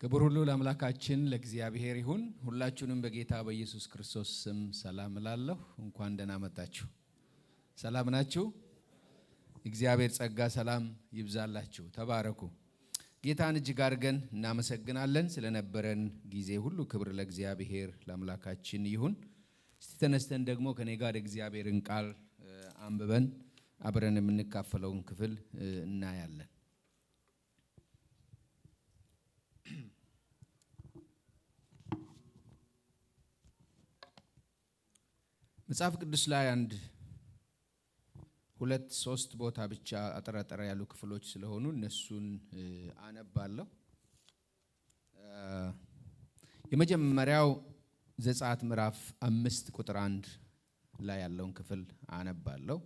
ክብር ሁሉ ለአምላካችን ለእግዚአብሔር ይሁን። ሁላችሁንም በጌታ በኢየሱስ ክርስቶስ ስም ሰላም እላለሁ። እንኳን ደህና መጣችሁ። ሰላም ናችሁ? እግዚአብሔር ጸጋ ሰላም ይብዛላችሁ። ተባረኩ። ጌታን እጅግ አድርገን እናመሰግናለን ስለነበረን ጊዜ ሁሉ። ክብር ለእግዚአብሔር ለአምላካችን ይሁን። እስቲ ተነስተን ደግሞ ከኔ ጋር እግዚአብሔርን ቃል አንብበን አብረን የምንካፈለውን ክፍል እናያለን። መጽሐፍ ቅዱስ ላይ አንድ ሁለት ሶስት ቦታ ብቻ አጠራጠራ ያሉ ክፍሎች ስለሆኑ እነሱን አነባለሁ። የመጀመሪያው ዘጸአት ምዕራፍ 5 ቁጥር 1 ላይ ያለውን ክፍል አነባለሁ።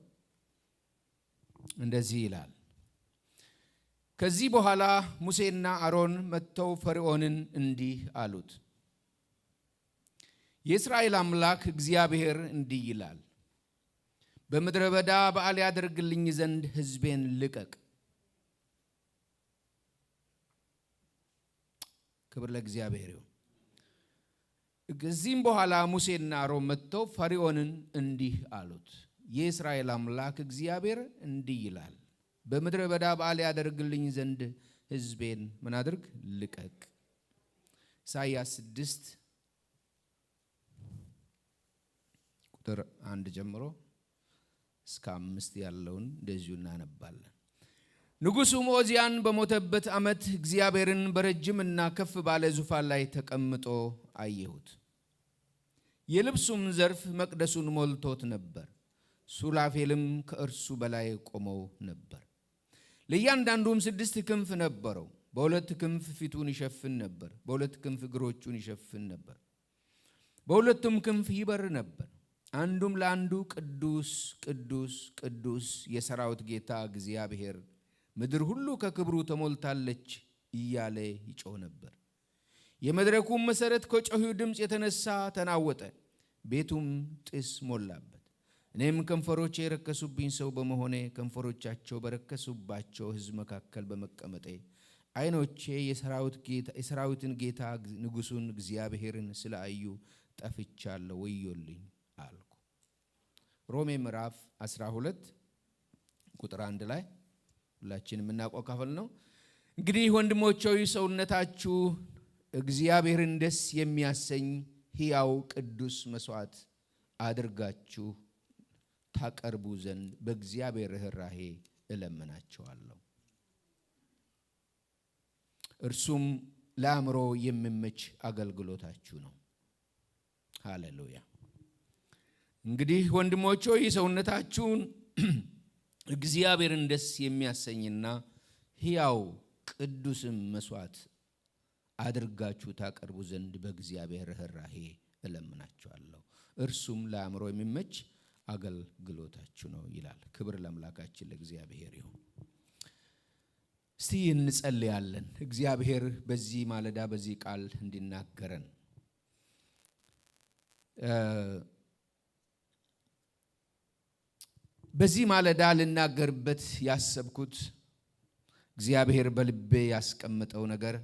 እንደዚህ ይላል። ከዚህ በኋላ ሙሴና አሮን መጥተው ፈርዖንን እንዲህ አሉት፣ የእስራኤል አምላክ እግዚአብሔር እንዲህ ይላል፣ በምድረ በዳ በዓል ያደርግልኝ ዘንድ ሕዝቤን ልቀቅ። ክብር ለእግዚአብሔር ይሁን። ከዚህም በኋላ ሙሴና አሮን መጥተው ፈርዖንን እንዲህ አሉት፣ የእስራኤል አምላክ እግዚአብሔር እንዲህ ይላል፣ በምድረ በዳ በዓል ያደርግልኝ ዘንድ ሕዝቤን ምን አድርግ? ልቀቅ። ኢሳይያስ 6 ቁጥር 1 ጀምሮ እስከ 5 ያለውን እንደዚሁ እናነባለን። ንጉሡ ዖዝያን በሞተበት ዓመት እግዚአብሔርን በረጅምና ከፍ ባለ ዙፋን ላይ ተቀምጦ አየሁት። የልብሱም ዘርፍ መቅደሱን ሞልቶት ነበር። ሱራፌልም ከእርሱ በላይ ቆመው ነበር። ለእያንዳንዱም 6 ክንፍ ነበረው። በሁለት ክንፍ ፊቱን ይሸፍን ነበር፣ በሁለት ክንፍ እግሮቹን ይሸፍን ነበር፣ በሁለቱም ክንፍ ይበር ነበር። አንዱም ለአንዱ ቅዱስ ቅዱስ ቅዱስ የሰራዊት ጌታ እግዚአብሔር፣ ምድር ሁሉ ከክብሩ ተሞልታለች እያለ ይጮህ ነበር። የመድረኩም መሠረት ከጮኺው ድምፅ የተነሳ ተናወጠ፣ ቤቱም ጢስ ሞላበት። እኔም ከንፈሮቼ የረከሱብኝ ሰው በመሆኔ ከንፈሮቻቸው በረከሱባቸው ሕዝብ መካከል በመቀመጤ ዓይኖቼ የሰራዊትን ጌታ ንጉሡን እግዚአብሔርን ስላዩ ጠፍቻለሁ፣ ወዮልኝ አልኩ። ሮሜ ምዕራፍ 12 ቁጥር 1 ላይ ሁላችንም የምናውቀው ክፍል ነው። እንግዲህ ወንድሞች ሆይ ሰውነታችሁ እግዚአብሔርን ደስ የሚያሰኝ ሕያው ቅዱስ መስዋዕት አድርጋችሁ ታቀርቡ ዘንድ በእግዚአብሔር ርኅራኄ እለምናችኋለሁ። እርሱም ለአእምሮ የሚመች አገልግሎታችሁ ነው። ሃሌሉያ። እንግዲህ ወንድሞች ሆይ ሰውነታችሁን እግዚአብሔርን ደስ የሚያሰኝና ሕያው ቅዱስም መስዋዕት አድርጋችሁ ታቀርቡ ዘንድ በእግዚአብሔር ርኅራኄ እለምናችኋለሁ። እርሱም ለአእምሮ የሚመች አገልግሎታችሁ ነው ይላል። ክብር ለአምላካችን ለእግዚአብሔር ይሁን። እስቲ እንጸልያለን። እግዚአብሔር በዚህ ማለዳ በዚህ ቃል እንዲናገረን በዚህ ማለዳ ልናገርበት ያሰብኩት እግዚአብሔር በልቤ ያስቀመጠው ነገር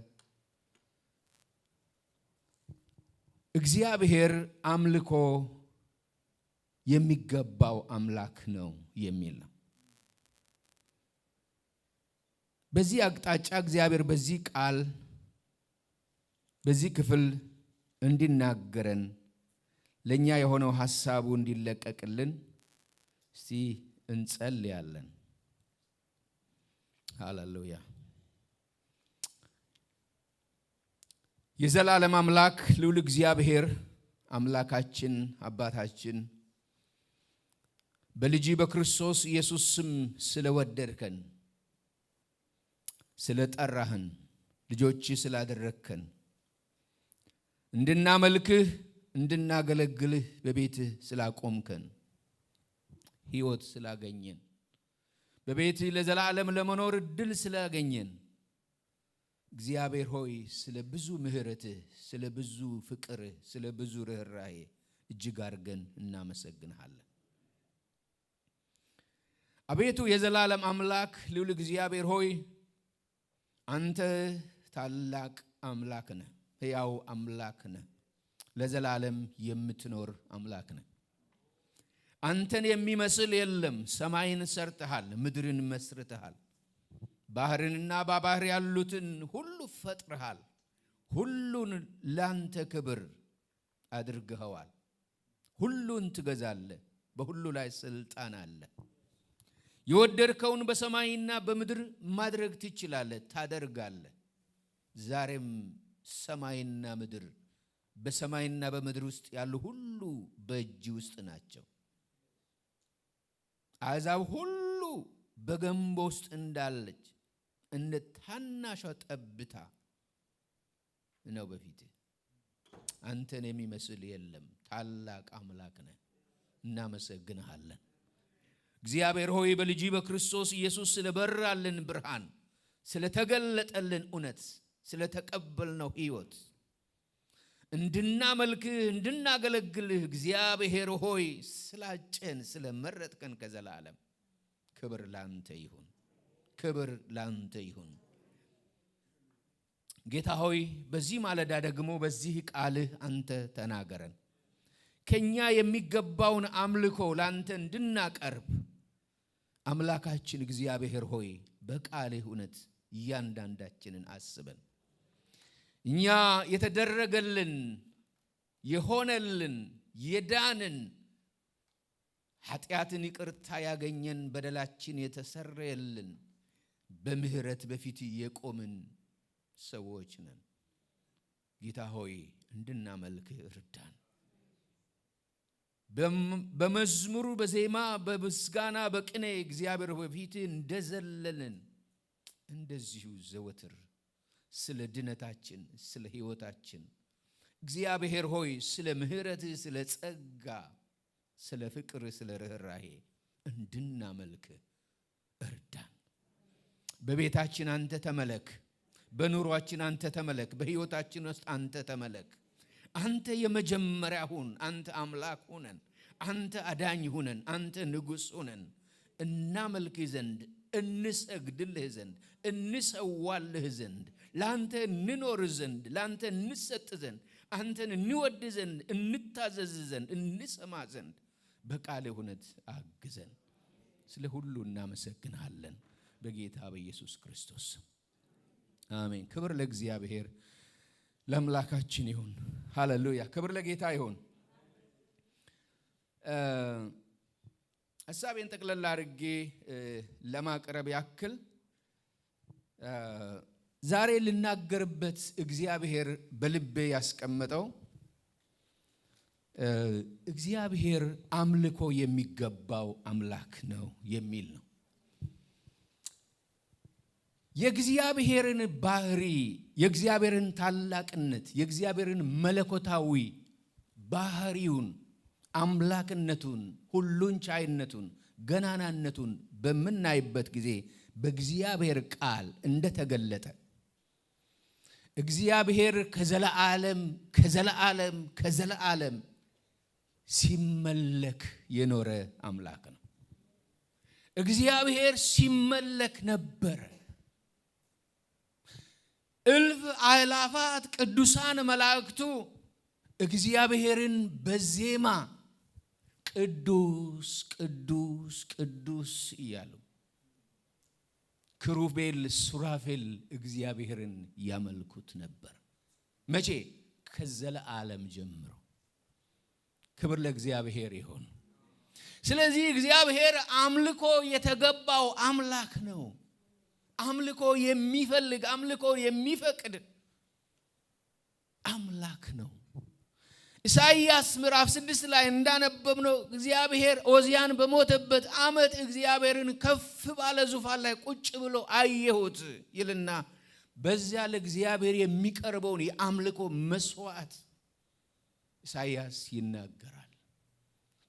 እግዚአብሔር አምልኮ የሚገባው አምላክ ነው የሚል ነው። በዚህ አቅጣጫ እግዚአብሔር በዚህ ቃል በዚህ ክፍል እንዲናገረን ለኛ የሆነው ሐሳቡ እንዲለቀቅልን እስቲ እንጸልያለን። ሃሌሉያ። የዘላለም አምላክ ልዑል እግዚአብሔር አምላካችን አባታችን በልጅ በክርስቶስ ኢየሱስ ስም ስለወደድከን ስለጠራህን ልጆች ስላደረግከን እንድናመልክህ እንድናገለግልህ በቤትህ ስላቆምከን ሕይወት ስላገኘን በቤትህ ለዘላለም ለመኖር እድል ስላገኘን እግዚአብሔር ሆይ ስለ ብዙ ምሕረትህ ስለ ብዙ ፍቅርህ ስለ ብዙ ርኅራኄ እጅግ አድርገን እናመሰግንሃለን። አቤቱ የዘላለም አምላክ ልዑል እግዚአብሔር ሆይ አንተ ታላቅ አምላክ ነህ። ሕያው አምላክ ነህ። ለዘላለም የምትኖር አምላክ ነህ። አንተን የሚመስል የለም። ሰማይን ሰርተሃል፣ ምድርን መስርተሃል፣ ባህርንና በባህር ያሉትን ሁሉ ፈጥረሃል። ሁሉን ላንተ ክብር አድርገኸዋል። ሁሉን ትገዛለህ፣ በሁሉ ላይ ስልጣን አለ። የወደድከውን በሰማይና በምድር ማድረግ ትችላለህ፣ ታደርጋለህ። ዛሬም ሰማይና ምድር በሰማይና በምድር ውስጥ ያሉ ሁሉ በእጅ ውስጥ ናቸው። አሕዛብ ሁሉ በገንቦ ውስጥ እንዳለች እንደ ታናሿ ጠብታ ነው በፊትህ። አንተን የሚመስል የለም። ታላቅ አምላክ ነህ። እናመሰግንሃለን። እግዚአብሔር ሆይ በልጅ በክርስቶስ ኢየሱስ ስለበራልን ብርሃን፣ ስለተገለጠልን እውነት፣ ስለተቀበልነው ሕይወት እንድናመልክህ እንድናገለግልህ እግዚአብሔር ሆይ ስላጨን ስለመረጥከን ከዘላለም ክብር ላንተ ይሁን። ክብር ላንተ ይሁን። ጌታ ሆይ በዚህ ማለዳ ደግሞ በዚህ ቃልህ አንተ ተናገረን። ከኛ የሚገባውን አምልኮ ላንተ እንድናቀርብ አምላካችን እግዚአብሔር ሆይ በቃልህ እውነት እያንዳንዳችንን አስበን። እኛ የተደረገልን የሆነልን የዳንን ኃጢአትን ይቅርታ ያገኘን በደላችን የተሰረየልን በምህረት በፊት የቆምን ሰዎች ነን። ጌታ ሆይ እንድናመልክህ እርዳን። በመዝሙሩ በዜማ በምስጋና በቅኔ እግዚአብሔር በፊት እንደዘለልን እንደዚሁ ዘወትር ስለ ድነታችን ስለ ሕይወታችን እግዚአብሔር ሆይ ስለ ምህረትህ ስለ ጸጋ ስለ ፍቅር ስለ ርኅራኄ እንድናመልክህ እርዳን። በቤታችን አንተ ተመለክ፣ በኑሯችን አንተ ተመለክ፣ በሕይወታችን ውስጥ አንተ ተመለክ። አንተ የመጀመሪያ ሁን። አንተ አምላክ ሁነን፣ አንተ አዳኝ ሁነን፣ አንተ ንጉሥ ሁነን። እናመልክህ ዘንድ እንሰግድልህ ዘንድ እንሰዋልህ ዘንድ ላንተ እንኖር ዘንድ ላንተ እንሰጥ ዘንድ አንተን እንወድ ዘንድ እንታዘዝ ዘንድ እንሰማ ዘንድ በቃልህ እውነት አግዘን። ስለ ሁሉ እናመሰግናለን በጌታ በኢየሱስ ክርስቶስ አሜን። ክብር ለእግዚአብሔር ለአምላካችን ይሁን። ሃሌሉያ። ክብር ለጌታ ይሁን። ሐሳቤን ጠቅለል አድርጌ ለማቅረብ ያክል ዛሬ ልናገርበት እግዚአብሔር በልቤ ያስቀመጠው እግዚአብሔር አምልኮ የሚገባው አምላክ ነው የሚል ነው። የእግዚአብሔርን ባህሪ፣ የእግዚአብሔርን ታላቅነት፣ የእግዚአብሔርን መለኮታዊ ባህሪውን፣ አምላክነቱን፣ ሁሉን ቻይነቱን፣ ገናናነቱን በምናይበት ጊዜ በእግዚአብሔር ቃል እንደተገለጠ እግዚአብሔር ከዘላለም ሲመለክ የኖረ አምላክ ነው። እግዚአብሔር ሲመለክ ነበረ። እልፍ አእላፋት ቅዱሳን መላእክቱ እግዚአብሔርን በዜማ ቅዱስ ቅዱስ ቅዱስ እያሉ ክሩቤል ሱራፌል እግዚአብሔርን ያመልኩት ነበር። መቼ? ከዘላለም ጀምሮ። ክብር ለእግዚአብሔር ይሁን። ስለዚህ እግዚአብሔር አምልኮ የተገባው አምላክ ነው። አምልኮ የሚፈልግ አምልኮ የሚፈቅድ አምላክ ነው። ኢሳይያስ ምዕራፍ 6 ላይ እንዳነበብነው እግዚአብሔር ኦዚያን በሞተበት ዓመት እግዚአብሔርን ከፍ ባለ ዙፋን ላይ ቁጭ ብሎ አየሁት ይልና በዚያ ለእግዚአብሔር የሚቀርበውን የአምልኮ መስዋዕት ኢሳይያስ ይናገራል።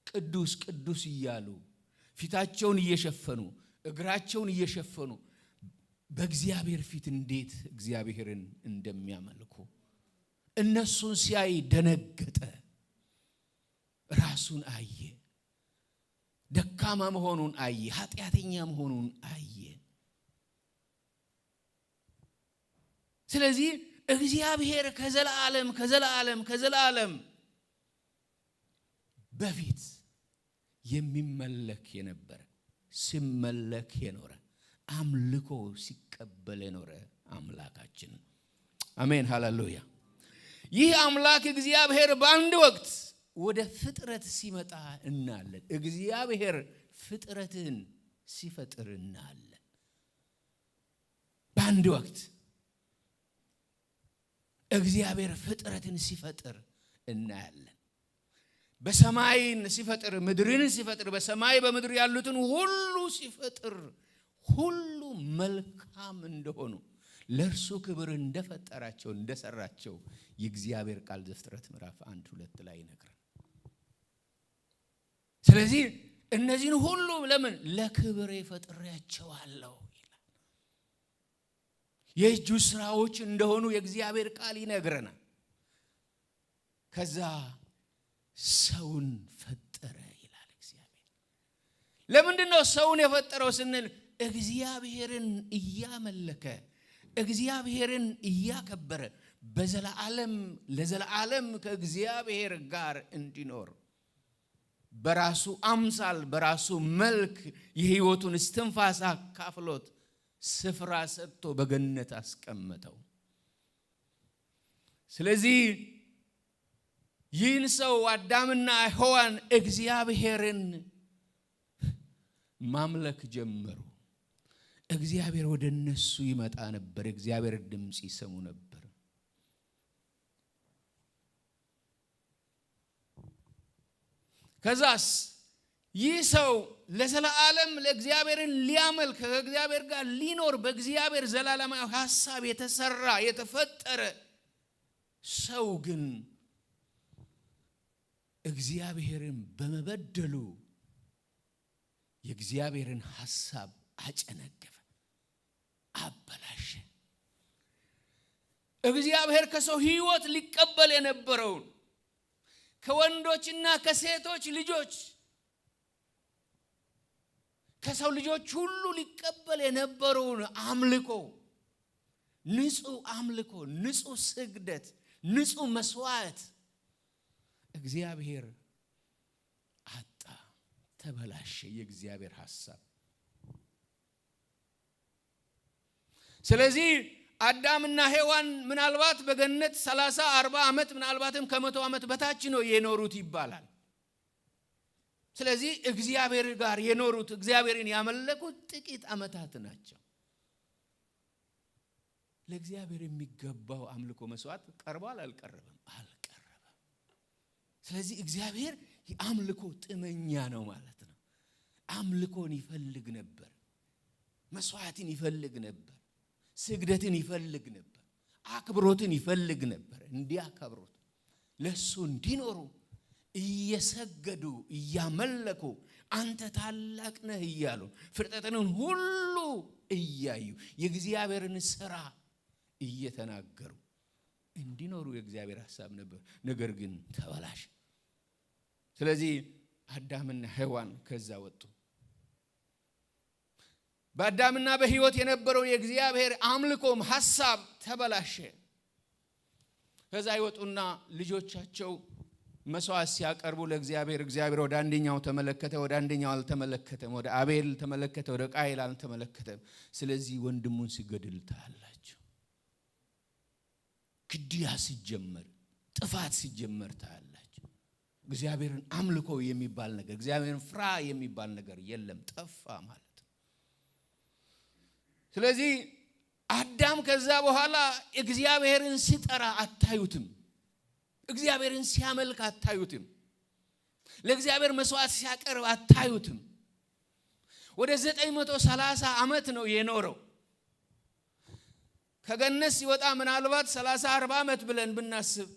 ቅዱስ ቅዱስ እያሉ ፊታቸውን እየሸፈኑ እግራቸውን እየሸፈኑ በእግዚአብሔር ፊት እንዴት እግዚአብሔርን እንደሚያመልኩ እነሱን ሲያይ ደነገጠ። ራሱን አየ። ደካማ መሆኑን አየ። ኃጢአተኛ መሆኑን አየ። ስለዚህ እግዚአብሔር ከዘላለም በፊት የሚመለክ የነበረ ሲመለክ የኖረ አምልኮ ሲቀበል የኖረ አምላካችን አሜን ሃሌሉያ። ይህ አምላክ እግዚአብሔር በአንድ ወቅት ወደ ፍጥረት ሲመጣ እናያለን። እግዚአብሔር ፍጥረትን ሲፈጥር እናያለን። በአንድ ወቅት እግዚአብሔር ፍጥረትን ሲፈጥር እናያለን። በሰማይን ሲፈጥር ምድርን ሲፈጥር በሰማይ በምድር ያሉትን ሁሉ ሲፈጥር ሁሉ መልካም እንደሆኑ ለእርሱ ክብር እንደፈጠራቸው እንደሰራቸው የእግዚአብሔር ቃል ዘፍጥረት ምዕራፍ 1:2 ላይ ይነግራል። ስለዚህ እነዚህን ሁሉ ለምን ለክብር ፈጥሬያቸዋለሁ ይላል። የእጁ ስራዎች እንደሆኑ የእግዚአብሔር ቃል ይነግረናል። ከዛ ሰውን ፈጠረ ይላል እግዚአብሔር። ለምንድነው ሰውን የፈጠረው ስንል እግዚአብሔርን እያመለከ እግዚአብሔርን እያከበረ ለዘላለም ከእግዚአብሔር ጋር እንዲኖር በራሱ አምሳል በራሱ መልክ የሕይወቱን እስትንፋስ አካፍሎት ስፍራ ሰጥቶ በገነት አስቀመጠው። ስለዚህ ይህን ሰው አዳምና ሔዋን እግዚአብሔርን ማምለክ ጀመሩ። እግዚአብሔር ወደ እነሱ ይመጣ ነበር። እግዚአብሔር ድምጽ ይሰሙ ነበር። ከዛስ ይህ ሰው ለዘላለም ለእግዚአብሔርን ሊያመልክ ከእግዚአብሔር ጋር ሊኖር በእግዚአብሔር ዘላለማዊ ሐሳብ የተሰራ የተፈጠረ ሰው ግን እግዚአብሔርን በመበደሉ የእግዚአብሔርን ሐሳብ አጨነገፈ፣ አበላሸ። እግዚአብሔር ከሰው ሕይወት ሊቀበል የነበረውን ከወንዶችና ከሴቶች ልጆች ከሰው ልጆች ሁሉ ሊቀበል የነበረውን አምልኮ፣ ንጹህ ስግደት፣ ንጹህ መስዋዕት እግዚአብሔር አጣ፣ ተበላሸ የእግዚአብሔር ሐሳብ። ስለዚህ አዳምና ሔዋን ምናልባት በገነት 30-40 ዓመት ምናልባትም ከ100 ዓመት በታች ነው የኖሩት ይባላል። ስለዚህ እግዚአብሔር ጋር የኖሩት እግዚአብሔርን ያመለኩት ጥቂት ዓመታት ናቸው። ለእግዚአብሔር የሚገባው አምልኮ መስዋዕት ቀርቧል አልቀረበም? አልቀረበም። ስለዚህ እግዚአብሔር የአምልኮ ጥመኛ ነው ማለት ነው። አምልኮን ይፈልግ ነበር፣ መስዋዕትን ይፈልግ ነበር፣ ስግደትን ይፈልግ ነበር፣ አክብሮትን ይፈልግ ነበር። እንዲያከብሩት ለሱ እንዲኖሩ እየሰገዱ እያመለኩ አንተ ታላቅ ነህ እያሉ ፍጥረትን ሁሉ እያዩ የእግዚአብሔርን ሥራ እየተናገሩ እንዲኖሩ የእግዚአብሔር ሐሳብ ነበር። ነገር ግን ተበላሸ። ስለዚህ አዳምና ሔዋን ከዛ ወጡ። በአዳምና በሕይወት የነበረው የእግዚአብሔር አምልኮም ሐሳብ ተበላሸ። ከዛ ይወጡና ልጆቻቸው መስዋዕት ሲያቀርቡ ለእግዚአብሔር እግዚአብሔር ወደ አንደኛው ተመለከተ፣ ወደ አንደኛው አልተመለከተም። ወደ አቤል ተመለከተ፣ ወደ ቃየል አልተመለከተም። ስለዚህ ወንድሙን ሲገድል ታያላችሁ። ግድያ ሲጀመር፣ ጥፋት ሲጀመር ታያላችሁ። እግዚአብሔርን አምልኮ የሚባል ነገር፣ እግዚአብሔርን ፍራ የሚባል ነገር የለም፣ ጠፋ ማለት ነው። ስለዚህ አዳም ከዛ በኋላ እግዚአብሔርን ሲጠራ አታዩትም። እግዚአብሔርን ሲያመልክ አታዩትም። ለእግዚአብሔር መስዋዕት ሲያቀርብ አታዩትም። ወደ 930 ዓመት ነው የኖረው። ከገነት ሲወጣ ምናልባት 30-40 ዓመት ብለን ብናስብ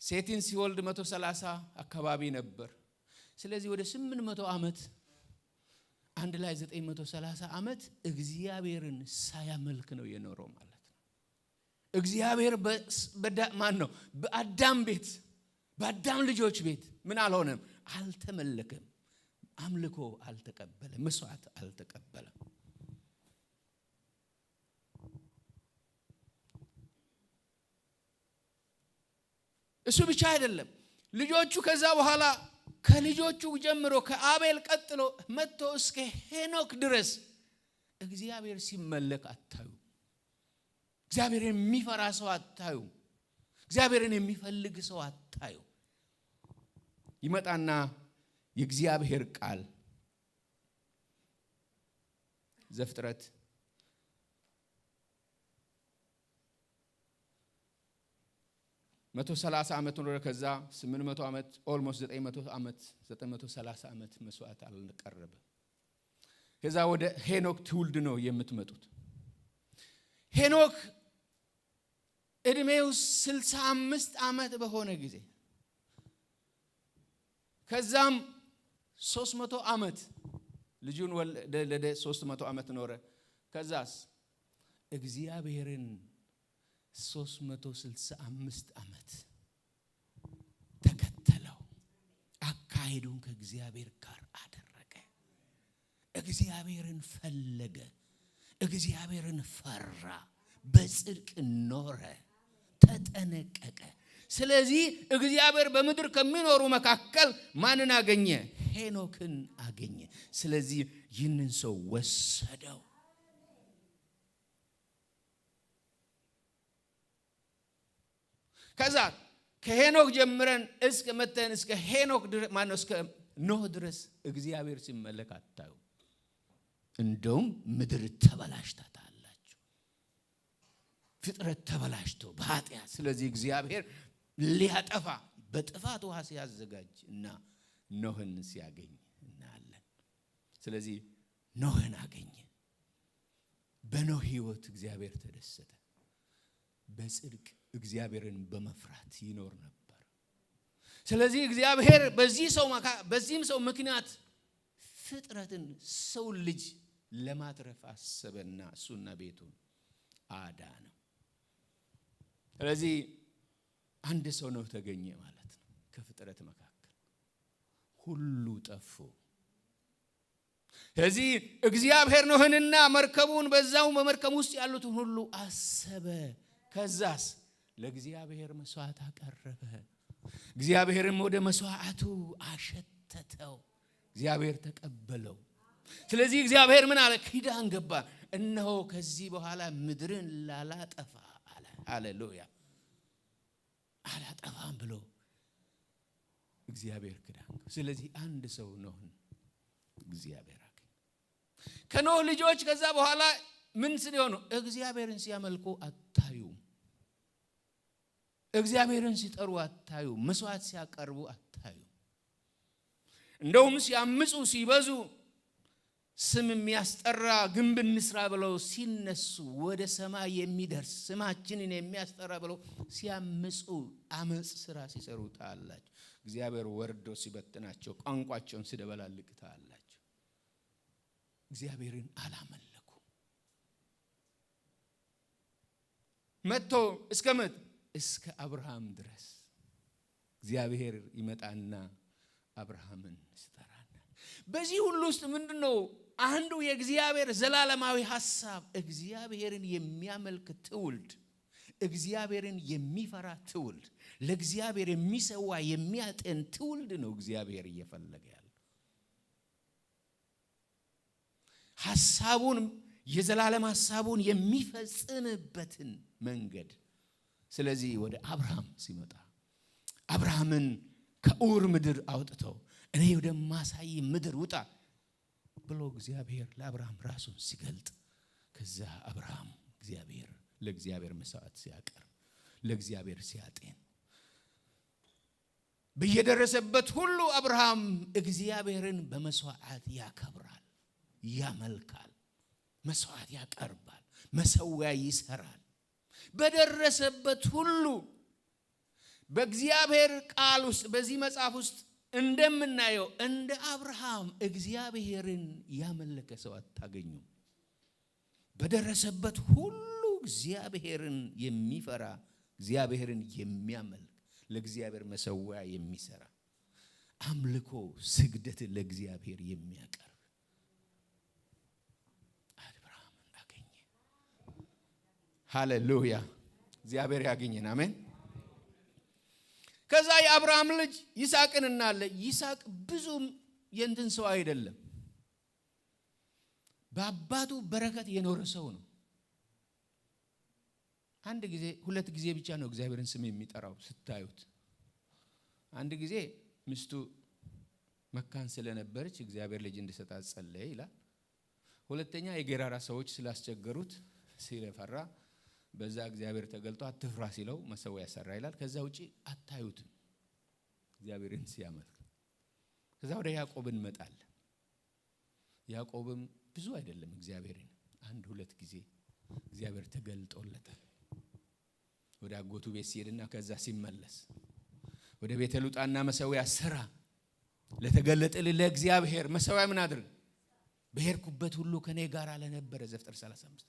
ሴትን ሲወልድ 130 አካባቢ ነበር። ስለዚህ ወደ 800 ዓመት አንድ ላይ 930 ዓመት እግዚአብሔርን ሳያመልክ ነው የኖረው ማለት ነው። እግዚአብሔር ማን ነው? በአዳም ቤት በአዳም ልጆች ቤት ምን አልሆነም? አልተመለከም። አምልኮ አልተቀበለም። መስዋዕት አልተቀበለም። እሱ ብቻ አይደለም ልጆቹ ከዛ በኋላ ከልጆቹ ጀምሮ ከአቤል ቀጥሎ መጥቶ እስከ ሄኖክ ድረስ እግዚአብሔር ሲመለክ አታዩ። እግዚአብሔርን የሚፈራ ሰው አታዩ። እግዚአብሔርን የሚፈልግ ሰው አታዩ። ይመጣና የእግዚአብሔር ቃል ዘፍጥረት 130 ዓመት ኖረ። ከዛ 800 ዓመት ኦልሞስት 900 ዓመት 930 ዓመት መስዋዕት አልቀረበ። ከዛ ወደ ሄኖክ ትውልድ ነው የምትመጡት። ሄኖክ እድሜው 65 ዓመት በሆነ ጊዜ ከዛም 300 ዓመት ልጁን ወለደ። 300 ዓመት ኖረ። ከዛስ እግዚአብሔርን 365 ዓመት ተከተለው። አካሄዱን ከእግዚአብሔር ጋር አደረገ። እግዚአብሔርን ፈለገ። እግዚአብሔርን ፈራ። በጽድቅ ኖረ። ተጠነቀቀ። ስለዚህ እግዚአብሔር በምድር ከሚኖሩ መካከል ማንን አገኘ? ሄኖክን አገኘ። ስለዚህ ይህንን ሰው ወሰደው። ከዛ ከሄኖክ ጀምረን እስከ መተን እስከ ሄኖክ ድረስ ማነው እስከ ኖህ ድረስ እግዚአብሔር ሲመለክ አታዩ። እንደውም ምድር ተበላሽታታላችሁ። ፍጥረት ተበላሽቶ በኃጢአት። ስለዚህ እግዚአብሔር ሊያጠፋ በጥፋት ውሃ ሲያዘጋጅ እና ኖህን ሲያገኝ እናያለን። ስለዚህ ኖህን አገኘ። በኖህ ህይወት እግዚአብሔር ተደሰተ። በጽድቅ እግዚአብሔርን በመፍራት ይኖር ነበር። ስለዚህ እግዚአብሔር በዚህም ሰው ምክንያት ፍጥረትን ሰው ልጅ ለማትረፍ አሰበና እሱና ቤቱን አዳነው። ስለዚህ አንድ ሰው ነው ተገኘ ማለት ነው። ከፍጥረት መካከል ሁሉ ጠፉ። ስለዚህ እግዚአብሔር ኖህንና መርከቡን በዛው በመርከብ ውስጥ ያሉትን ሁሉ አሰበ። ከዛስ ለእግዚአብሔር መስዋዕት አቀረበ። እግዚአብሔርም ወደ መስዋዕቱ አሸተተው። እግዚአብሔር ተቀበለው። ስለዚህ እግዚአብሔር ምን አለ? ኪዳን ገባ። እነሆ ከዚህ በኋላ ምድርን ላላጠፋ አለ። ሃሌሉያ። አላጠፋም ብሎ እግዚአብሔር ኪዳን ገባ። ስለዚህ አንድ ሰው ኖህን እግዚአብሔር አገኘ። ከኖህ ልጆች ከዛ በኋላ ምን ሲሆኑ? እግዚአብሔርን ሲያመልኩ አታዩ። እግዚአብሔርን ሲጠሩ አታዩ። መስዋዕት ሲያቀርቡ አታዩ። እንደውም ሲያምፁ ሲበዙ ስም የሚያስጠራ ግንብ እንስራ ብለው ሲነሱ ወደ ሰማይ የሚደርስ ስማችንን የሚያስጠራ ብለው ሲያምፁ አመጽ ስራ ሲሰሩ ታያላችሁ። እግዚአብሔር ወርዶ ሲበትናቸው ቋንቋቸውን ሲደበላልቅ ታያላችሁ። እግዚአብሔርን አላመለኩ። መጥቶ እስከ አብርሃም ድረስ እግዚአብሔር ይመጣና አብርሃምን ይጠራና በዚህ ሁሉ ውስጥ ምንድነው አንዱ የእግዚአብሔር ዘላለማዊ ሐሳብ? እግዚአብሔርን የሚያመልክ ትውልድ፣ እግዚአብሔርን የሚፈራ ትውልድ፣ ለእግዚአብሔር የሚሰዋ የሚያጠን ትውልድ ነው እግዚአብሔር እየፈለገ ያለው። ሐሳቡን የዘላለም ሐሳቡን የሚፈጽምበትን መንገድ። ስለዚህ ወደ አብርሃም ሲመጣ አብርሃምን ከኡር ምድር አውጥተው እኔ ወደማሳይ ምድር ውጣ ብሎ እግዚአብሔር ለአብርሃም ራሱን ሲገልጥ ከዛ አብርሃም ለእግዚአብሔር መስዋዕት ሲያቀርብ ለእግዚአብሔር ሲያጤን በየደረሰበት ሁሉ አብርሃም እግዚአብሔርን በመስዋዕት ያከብራል፣ ያመልካል፣ መስዋዕት ያቀርባል፣ መሰዊያ ይሰራል። በደረሰበት ሁሉ በእግዚአብሔር ቃል ውስጥ በዚህ መጽሐፍ ውስጥ እንደምናየው እንደ አብርሃም እግዚአብሔርን ያመለከ ሰው አታገኙ። በደረሰበት ሁሉ እግዚአብሔርን የሚፈራ፣ እግዚአብሔርን የሚያመልክ፣ ለእግዚአብሔር መሰዊያ የሚሰራ፣ አምልኮ ስግደት ለእግዚአብሔር የሚያቀርብ አብርሃምን አገኘ። ሃሌሉያ። እግዚአብሔር ያገኘን። አሜን። ከዛ የአብርሃም ልጅ ይስሐቅን እናለ ይስሐቅ ብዙም የእንትን ሰው አይደለም በአባቱ በረከት የኖረ ሰው ነው አንድ ጊዜ ሁለት ጊዜ ብቻ ነው እግዚአብሔርን ስም የሚጠራው ስታዩት አንድ ጊዜ ሚስቱ መካን ስለነበረች እግዚአብሔር ልጅ እንዲሰጣት ጸለየ ይላል ሁለተኛ የጌራራ ሰዎች ስላስቸገሩት ሲለፈራ በዛ እግዚአብሔር ተገልጦ አትፍራ ሲለው መሰዊያ ያሰራ ይላል ከዛ ውጪ አታዩትም እግዚአብሔርን ሲያመልክ ከዛ ወደ ያዕቆብ እንመጣለን ያዕቆብም ብዙ አይደለም እግዚአብሔርን አንድ ሁለት ጊዜ እግዚአብሔር ተገልጦለታል ወደ አጎቱ ቤት ሲሄድና ከዛ ሲመለስ ወደ ቤተሉጣና መሰዊያ ስራ ለተገለጠልህ ለእግዚአብሔር መሰዊያ ምን አድርግ በሄድኩበት ሁሉ ከኔ ጋር ለነበረ ዘፍጥረት 35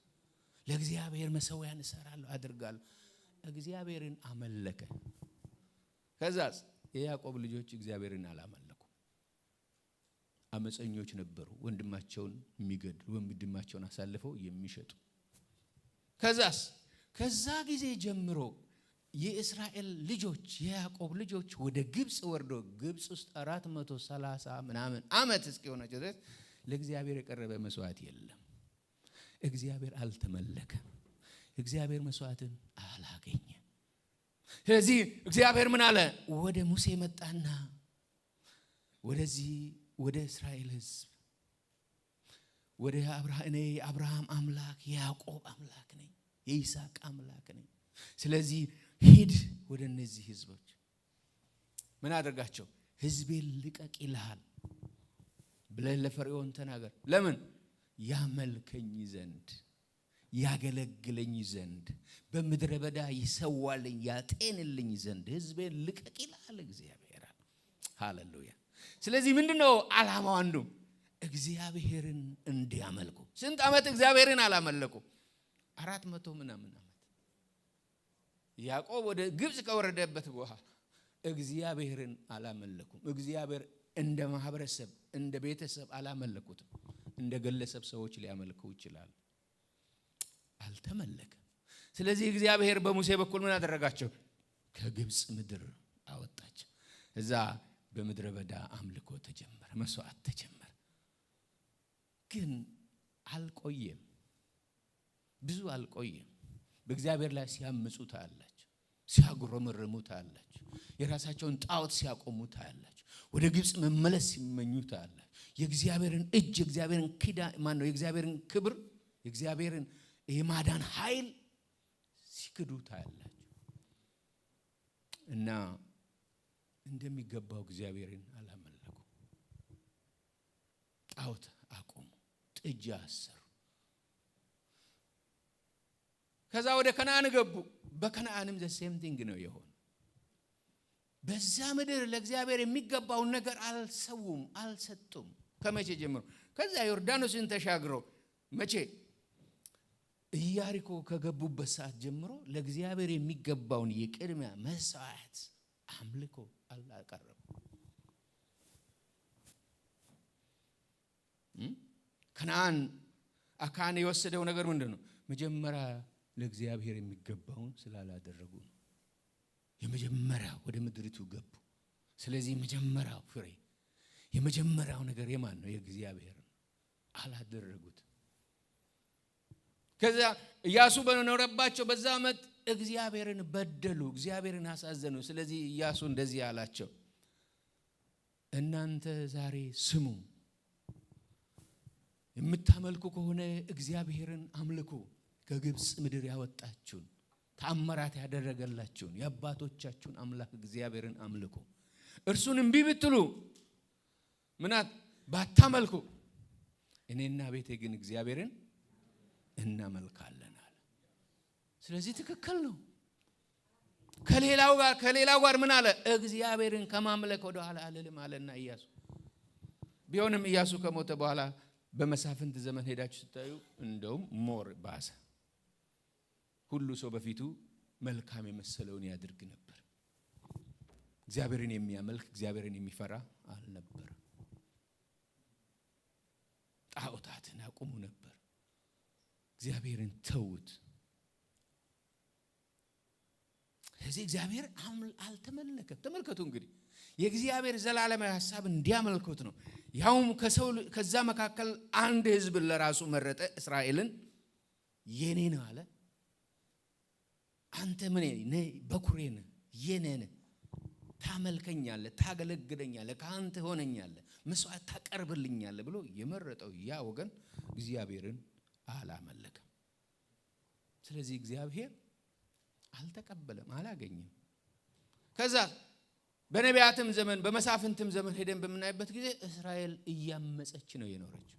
ለእግዚአብሔር መሰዊያን እሰራለሁ አድርጋለሁ እግዚአብሔርን አመለከ ከዛስ የያዕቆብ ልጆች እግዚአብሔርን አላመለኩ አመፀኞች ነበሩ ወንድማቸውን የሚገድሉ ወንድማቸውን አሳልፈው የሚሸጡ ከዛስ ከዛ ጊዜ ጀምሮ የእስራኤል ልጆች የያዕቆብ ልጆች ወደ ግብጽ ወርዶ ግብጽ ውስጥ 430 ምናምን አመት እስኪሆናቸው ድረስ ለእግዚአብሔር የቀረበ መስዋዕት የለም እግዚአብሔር አልተመለከም እግዚአብሔር መስዋዕትን አላገኘ ስለዚህ እግዚአብሔር ምን አለ ወደ ሙሴ መጣና ወደዚህ ወደ እስራኤል ሕዝብ ወደ አብርሃም አምላክ የያዕቆብ አምላክ ነኝ የይስሐቅ አምላክ ነኝ ስለዚህ ሂድ ወደ እነዚህ ሕዝቦች ምን አደርጋቸው ሕዝቤን ልቀቅ ይልሃል ብለህ ለፈርዖን ተናገር ለምን ያመልከኝ ዘንድ ያገለግለኝ ዘንድ በምድረ በዳ ይሰዋልኝ ያጤንልኝ ዘንድ ሕዝቤን ልቀቅ ይልሃል እግዚአብሔር ሃሌሉያ ስለዚህ ምንድነው ዓላማው አንዱ እግዚአብሔርን እንዲያመልኩ ስንት አመት እግዚአብሔርን አላመለኩ 400 ምናምን አመት ያዕቆብ ወደ ግብጽ ከወረደበት በኋላ እግዚአብሔርን አላመለኩም እግዚአብሔር እንደ ማህበረሰብ እንደ ቤተሰብ አላመለኩትም እንደ ግለሰብ ሰዎች ሊያመልኩ ይችላል አልተመለከም ስለዚህ እግዚአብሔር በሙሴ በኩል ምን አደረጋቸው ከግብጽ ምድር አወጣቸው እዛ በምድረ በዳ አምልኮ ተጀመረ መስዋዕት ተጀመረ ግን አልቆየም ብዙ አልቆየም በእግዚአብሔር ላይ ሲያምፁ ታያላችሁ ሲያጉረመርሙ ታያላችሁ የራሳቸውን ጣዖት ሲያቆሙ ታያላችሁ ወደ ግብጽ መመለስ ሲመኙ ታያላችሁ የእግዚአብሔርን እጅ የእግዚአብሔርን ኪዳን ማን ነው የእግዚአብሔርን ክብር የእግዚአብሔርን የማዳን ኃይል ሲክዱ ታያላችሁ እና እንደሚገባው እግዚአብሔርን አላመለኩ ጣዖት አቆሙ ጥጃ አሰሩ ከዛ ወደ ከነዓን ገቡ በከነዓንም ዘ ሴም ቲንግ ነው የሆነ በዛ ምድር ለእግዚአብሔር የሚገባውን ነገር አልሰውም አልሰጡም ከመቼ ጀምሮ ከዛ ዮርዳኖስን ተሻግረው መቼ ኢያሪኮ ከገቡበት ሰዓት ጀምሮ ለእግዚአብሔር የሚገባውን የቅድሚያ መስዋዕት አምልኮ አላቀረቡ ከነዓን አካን የወሰደው ነገር ምንድነው መጀመሪያ ለእግዚአብሔር የሚገባውን ስላላደረጉ የመጀመሪያ ወደ ምድሪቱ ገቡ ስለዚህ የመጀመሪያው ፍሬ የመጀመሪያው ነገር የማን ነው የእግዚአብሔር አላደረጉት ከዛ ኢያሱ በኖረባቸው በዛ አመት እግዚአብሔርን በደሉ እግዚአብሔርን አሳዘኑ ስለዚህ ኢያሱ እንደዚህ አላቸው እናንተ ዛሬ ስሙ የምታመልኩ ከሆነ እግዚአብሔርን አምልኩ ከግብጽ ምድር ያወጣችሁን ተአምራት ያደረገላችሁን የአባቶቻችሁን አምላክ እግዚአብሔርን አምልኩ እርሱን እንቢ ብትሉ ምናት ባታመልኩ እኔና ቤቴ ግን እግዚአብሔርን እናመልካለን አለ ስለዚህ ትክክል ነው ከሌላው ጋር ምን አለ እግዚአብሔርን ከማምለክ ወደ ኋላ አልልም አለና ኢያሱ ቢሆንም ኢያሱ ከሞተ በኋላ በመሳፍንት ዘመን ሄዳችሁ ስታዩ እንደውም ሞር ባሰ ሁሉ ሰው በፊቱ መልካም የመሰለውን ያድርግ ነበር እግዚአብሔርን የሚያመልክ እግዚአብሔርን የሚፈራ አልነበር ጣዖታትን አቁሙ ነበር እግዚአብሔርን ተውት ስለዚህ እግዚአብሔር አልተመለከም። ተመልከቱ እንግዲህ የእግዚአብሔር ዘላለማዊ ሐሳብ እንዲያመልኩት ነው። ያውም ከዛ መካከል አንድ ሕዝብ ለራሱ መረጠ፣ እስራኤልን። የኔ ነው አለ። አንተ ምን ነህ? በኩሬ ነህ፣ የኔ ነህ፣ ታመልከኛለህ፣ ታገለግለኛለህ፣ ካህን ትሆነኛለህ፣ መስዋዕት ታቀርብልኛለህ ብሎ የመረጠው ያ ወገን እግዚአብሔርን አላመለከም። ስለዚህ እግዚአብሔር አልተቀበለም፣ አላገኘም። ከዛ በነቢያትም ዘመን በመሳፍንትም ዘመን ሄደን በምናይበት ጊዜ እስራኤል እያመፀች ነው የኖረችው።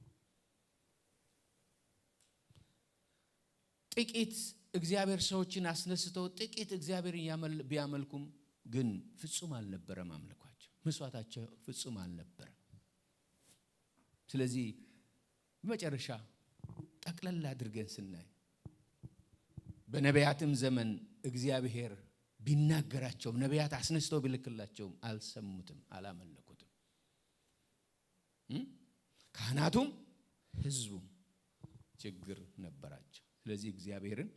ጥቂት እግዚአብሔር ሰዎችን አስነስተው ጥቂት እግዚአብሔርን ቢያመልኩም ግን ፍጹም አልነበረም አምልኳቸው፣ መስዋዕታቸው ፍጹም አልነበረም። ስለዚህ በመጨረሻ ጠቅለል አድርገን ስናይ በነቢያትም ዘመን እግዚአብሔር ቢናገራቸው ነቢያት አስነስተው ቢልክላቸውም አልሰሙትም፣ አላመለኩትም። ካህናቱም ሕዝቡም ችግር ነበራቸው። ስለዚህ እግዚአብሔርን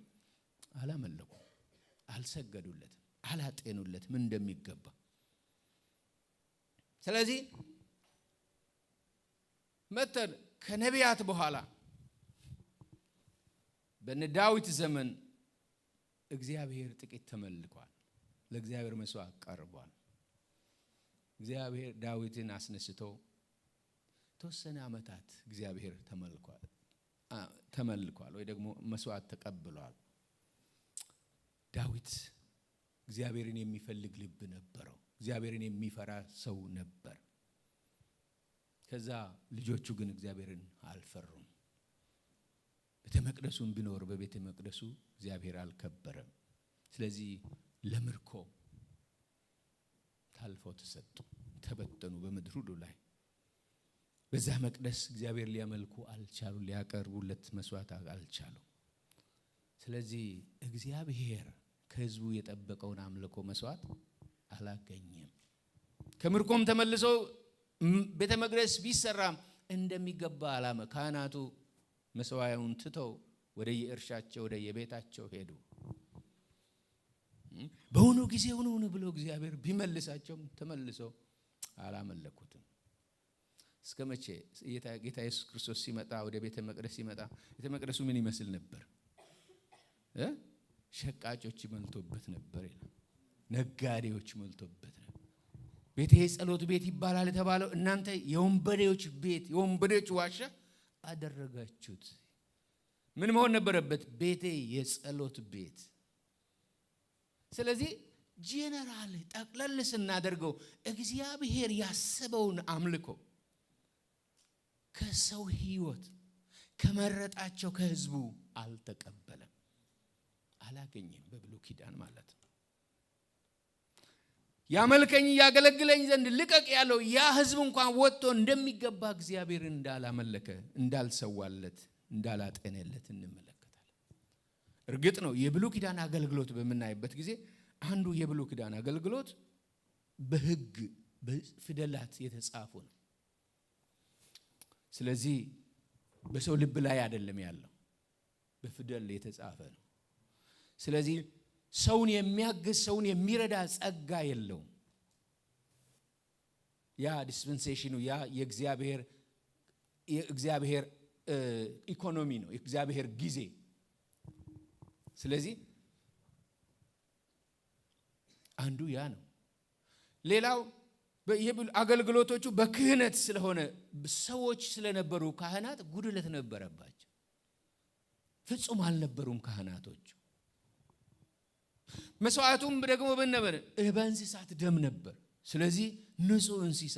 አላመለኩም፣ አልሰገዱለትም፣ አላጤኑለትም እንደሚገባ። ስለዚህ መተን ከነቢያት በኋላ በዳዊት ዘመን እግዚአብሔር ጥቂት ተመልኳል፣ ለእግዚአብሔር መስዋዕት ቀርቧል። እግዚአብሔር ዳዊትን አስነስቶ ተወሰነ ዓመታት እግዚአብሔር ተመልኳል ወይ ደግሞ መስዋዕት ተቀብሏል። ዳዊት እግዚአብሔርን የሚፈልግ ልብ ነበረው፣ እግዚአብሔርን የሚፈራ ሰው ነበር። ከዛ ልጆቹ ግን እግዚአብሔርን አልፈሩም። ቤተ መቅደሱን ቢኖር በቤተ መቅደሱ እግዚአብሔር አልከበረም። ስለዚህ ለምርኮ ታልፈው ተሰጡ፣ ተበተኑ በምድር ሁሉ ላይ። በዛ መቅደስ እግዚአብሔር ሊያመልኩ አልቻሉ፣ ሊያቀርቡለት መስዋዕት አልቻሉ። ስለዚህ እግዚአብሔር ከሕዝቡ የጠበቀውን አምልኮ መስዋዕት አላገኘም። ከምርኮም ተመልሰው ቤተ መቅደስ ቢሰራም እንደሚገባ አላመ። ካህናቱ መስዋዕቱን ትተው ወደ የእርሻቸው ወደ የቤታቸው ሄዱ። በሆነ ጊዜ ሆኖ ብሎ እግዚአብሔር ቢመልሳቸውም ተመልሰው አላመለኩትም። እስከ መቼ? ጌታ ኢየሱስ ክርስቶስ ሲመጣ ወደ ቤተ መቅደስ ሲመጣ ቤተ መቅደሱ ምን ይመስል ነበር? ሸቃጮች መልቶበት ነበር ይላል። ነጋዴዎች መልቶበት ነበር። ቤቴ የጸሎት ቤት ይባላል የተባለው እናንተ የወንበዴዎች ቤት፣ የወንበዴዎች ዋሻ አደረጋችሁት። ምን መሆን ነበረበት? ቤቴ የጸሎት ቤት። ስለዚህ ጄነራል ጠቅለል ስናደርገው እግዚአብሔር ያሰበውን አምልኮ ከሰው ሕይወት ከመረጣቸው ከሕዝቡ አልተቀበለም፣ አላገኘም። በብሉይ ኪዳን ማለት ነው። ያመልከኝ ያገለግለኝ ዘንድ ልቀቅ ያለው ያ ሕዝብ እንኳን ወጥቶ እንደሚገባ እግዚአብሔርን እንዳላመለከ፣ እንዳልሰዋለት፣ እንዳላጤነለት እንመለከታለን። እርግጥ ነው የብሉይ ኪዳን አገልግሎት በምናይበት ጊዜ አንዱ የብሉይ ኪዳን አገልግሎት በሕግ በፊደላት የተጻፉ ነው። ስለዚህ በሰው ልብ ላይ አይደለም ያለው፣ በፊደል የተጻፈ ነው። ስለዚህ ሰውን የሚያግዝ ሰውን የሚረዳ ጸጋ የለውም። ያ ዲስፐንሴሽኑ ያ የእግዚአብሔር ኢኮኖሚ ነው፣ የእግዚአብሔር ጊዜ። ስለዚህ አንዱ ያ ነው። ሌላው አገልግሎቶቹ በክህነት ስለሆነ ሰዎች ስለነበሩ ካህናት ጉድለት ነበረባቸው፣ ፍጹም አልነበሩም ካህናቶቹ። መስዋዕቱም ደግሞ በነበረ በእንስሳት ደም ነበር። ስለዚህ ንጹህ እንስሳ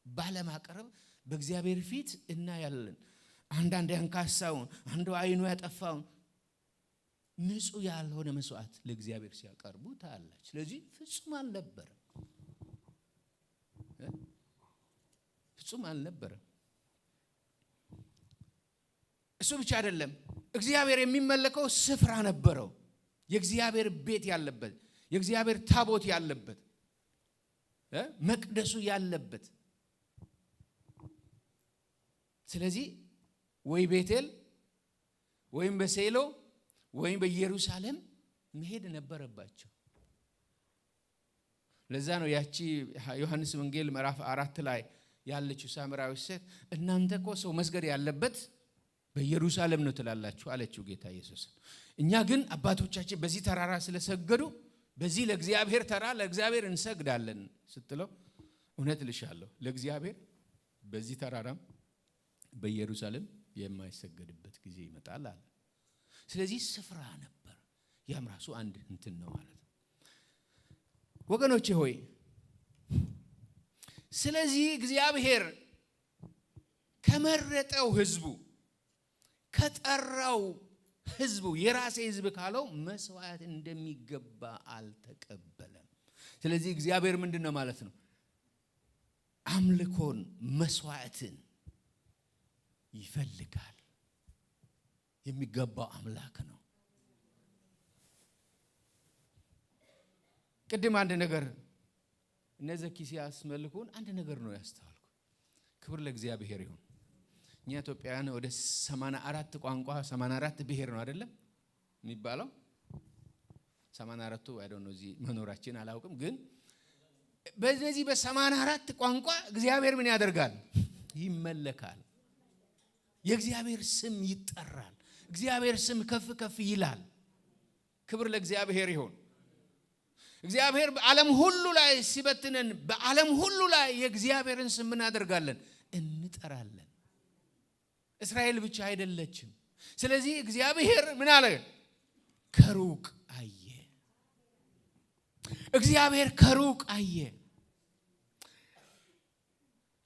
ባለማቅረብ በእግዚአብሔር ፊት እናያለን። አንዳንድ ያንካሳውን፣ አንዱ አይኑ ያጠፋውን ንጹህ ያልሆነ መስዋዕት ለእግዚአብሔር ሲያቀርቡ ታያላችሁ። ስለዚህ ፍጹም አልነበረም፣ ፍጹም አልነበረም። እሱ ብቻ አይደለም፣ እግዚአብሔር የሚመለከው ስፍራ ነበረው። የእግዚአብሔር ቤት ያለበት፣ የእግዚአብሔር ታቦት ያለበት፣ መቅደሱ ያለበት። ስለዚህ ወይ ቤቴል ወይም በሴሎ ወይም በኢየሩሳሌም መሄድ ነበረባቸው። ለዛ ነው ያቺ ዮሐንስ ወንጌል ምዕራፍ 4 ላይ ያለችው ሳምራዊት ሴት እናንተኮ ሰው መስገድ ያለበት በኢየሩሳሌም ነው ትላላችሁ አለችው ጌታ ኢየሱስ። እኛ ግን አባቶቻችን በዚህ ተራራ ስለሰገዱ በዚህ ለእግዚአብሔር ተራራ ለእግዚአብሔር እንሰግዳለን ስትለው እውነት ልሻለሁ ለእግዚአብሔር በዚህ ተራራም በኢየሩሳሌም የማይሰገድበት ጊዜ ይመጣል አለ። ስለዚህ ስፍራ ነበር። ያም ራሱ አንድ እንትን ነው ማለት ነው ወገኖቼ ሆይ። ስለዚህ እግዚአብሔር ከመረጠው ህዝቡ ከጠራው ህዝቡ የራሴ ህዝብ ካለው መስዋዕት እንደሚገባ አልተቀበለም። ስለዚህ እግዚአብሔር ምንድነው ማለት ነው? አምልኮን መስዋዕትን ይፈልጋል። የሚገባው አምላክ ነው። ቅድም አንድ ነገር እነዚህ ሲያስመልኩን አንድ ነገር ነው ያስተዋልኩ። ክብር ለእግዚአብሔር ይሁን። እኛ ኢትዮጵያውያን ወደ 84 ቋንቋ 84 ብሔር ነው አይደለም የሚባለው? 84ቱ አይ ዶንት ኖ እዚህ መኖራችን አላውቅም። ግን በዚህ በ84 ቋንቋ እግዚአብሔር ምን ያደርጋል? ይመለካል። የእግዚአብሔር ስም ይጠራል። እግዚአብሔር ስም ከፍ ከፍ ይላል። ክብር ለእግዚአብሔር ይሁን። እግዚአብሔር በዓለም ሁሉ ላይ ሲበትነን በዓለም ሁሉ ላይ የእግዚአብሔርን ስም ምን አደርጋለን? እንጠራለን። እስራኤል ብቻ አይደለችም። ስለዚህ እግዚአብሔር ምን አለ? ከሩቅ አየ። እግዚአብሔር ከሩቅ አየ።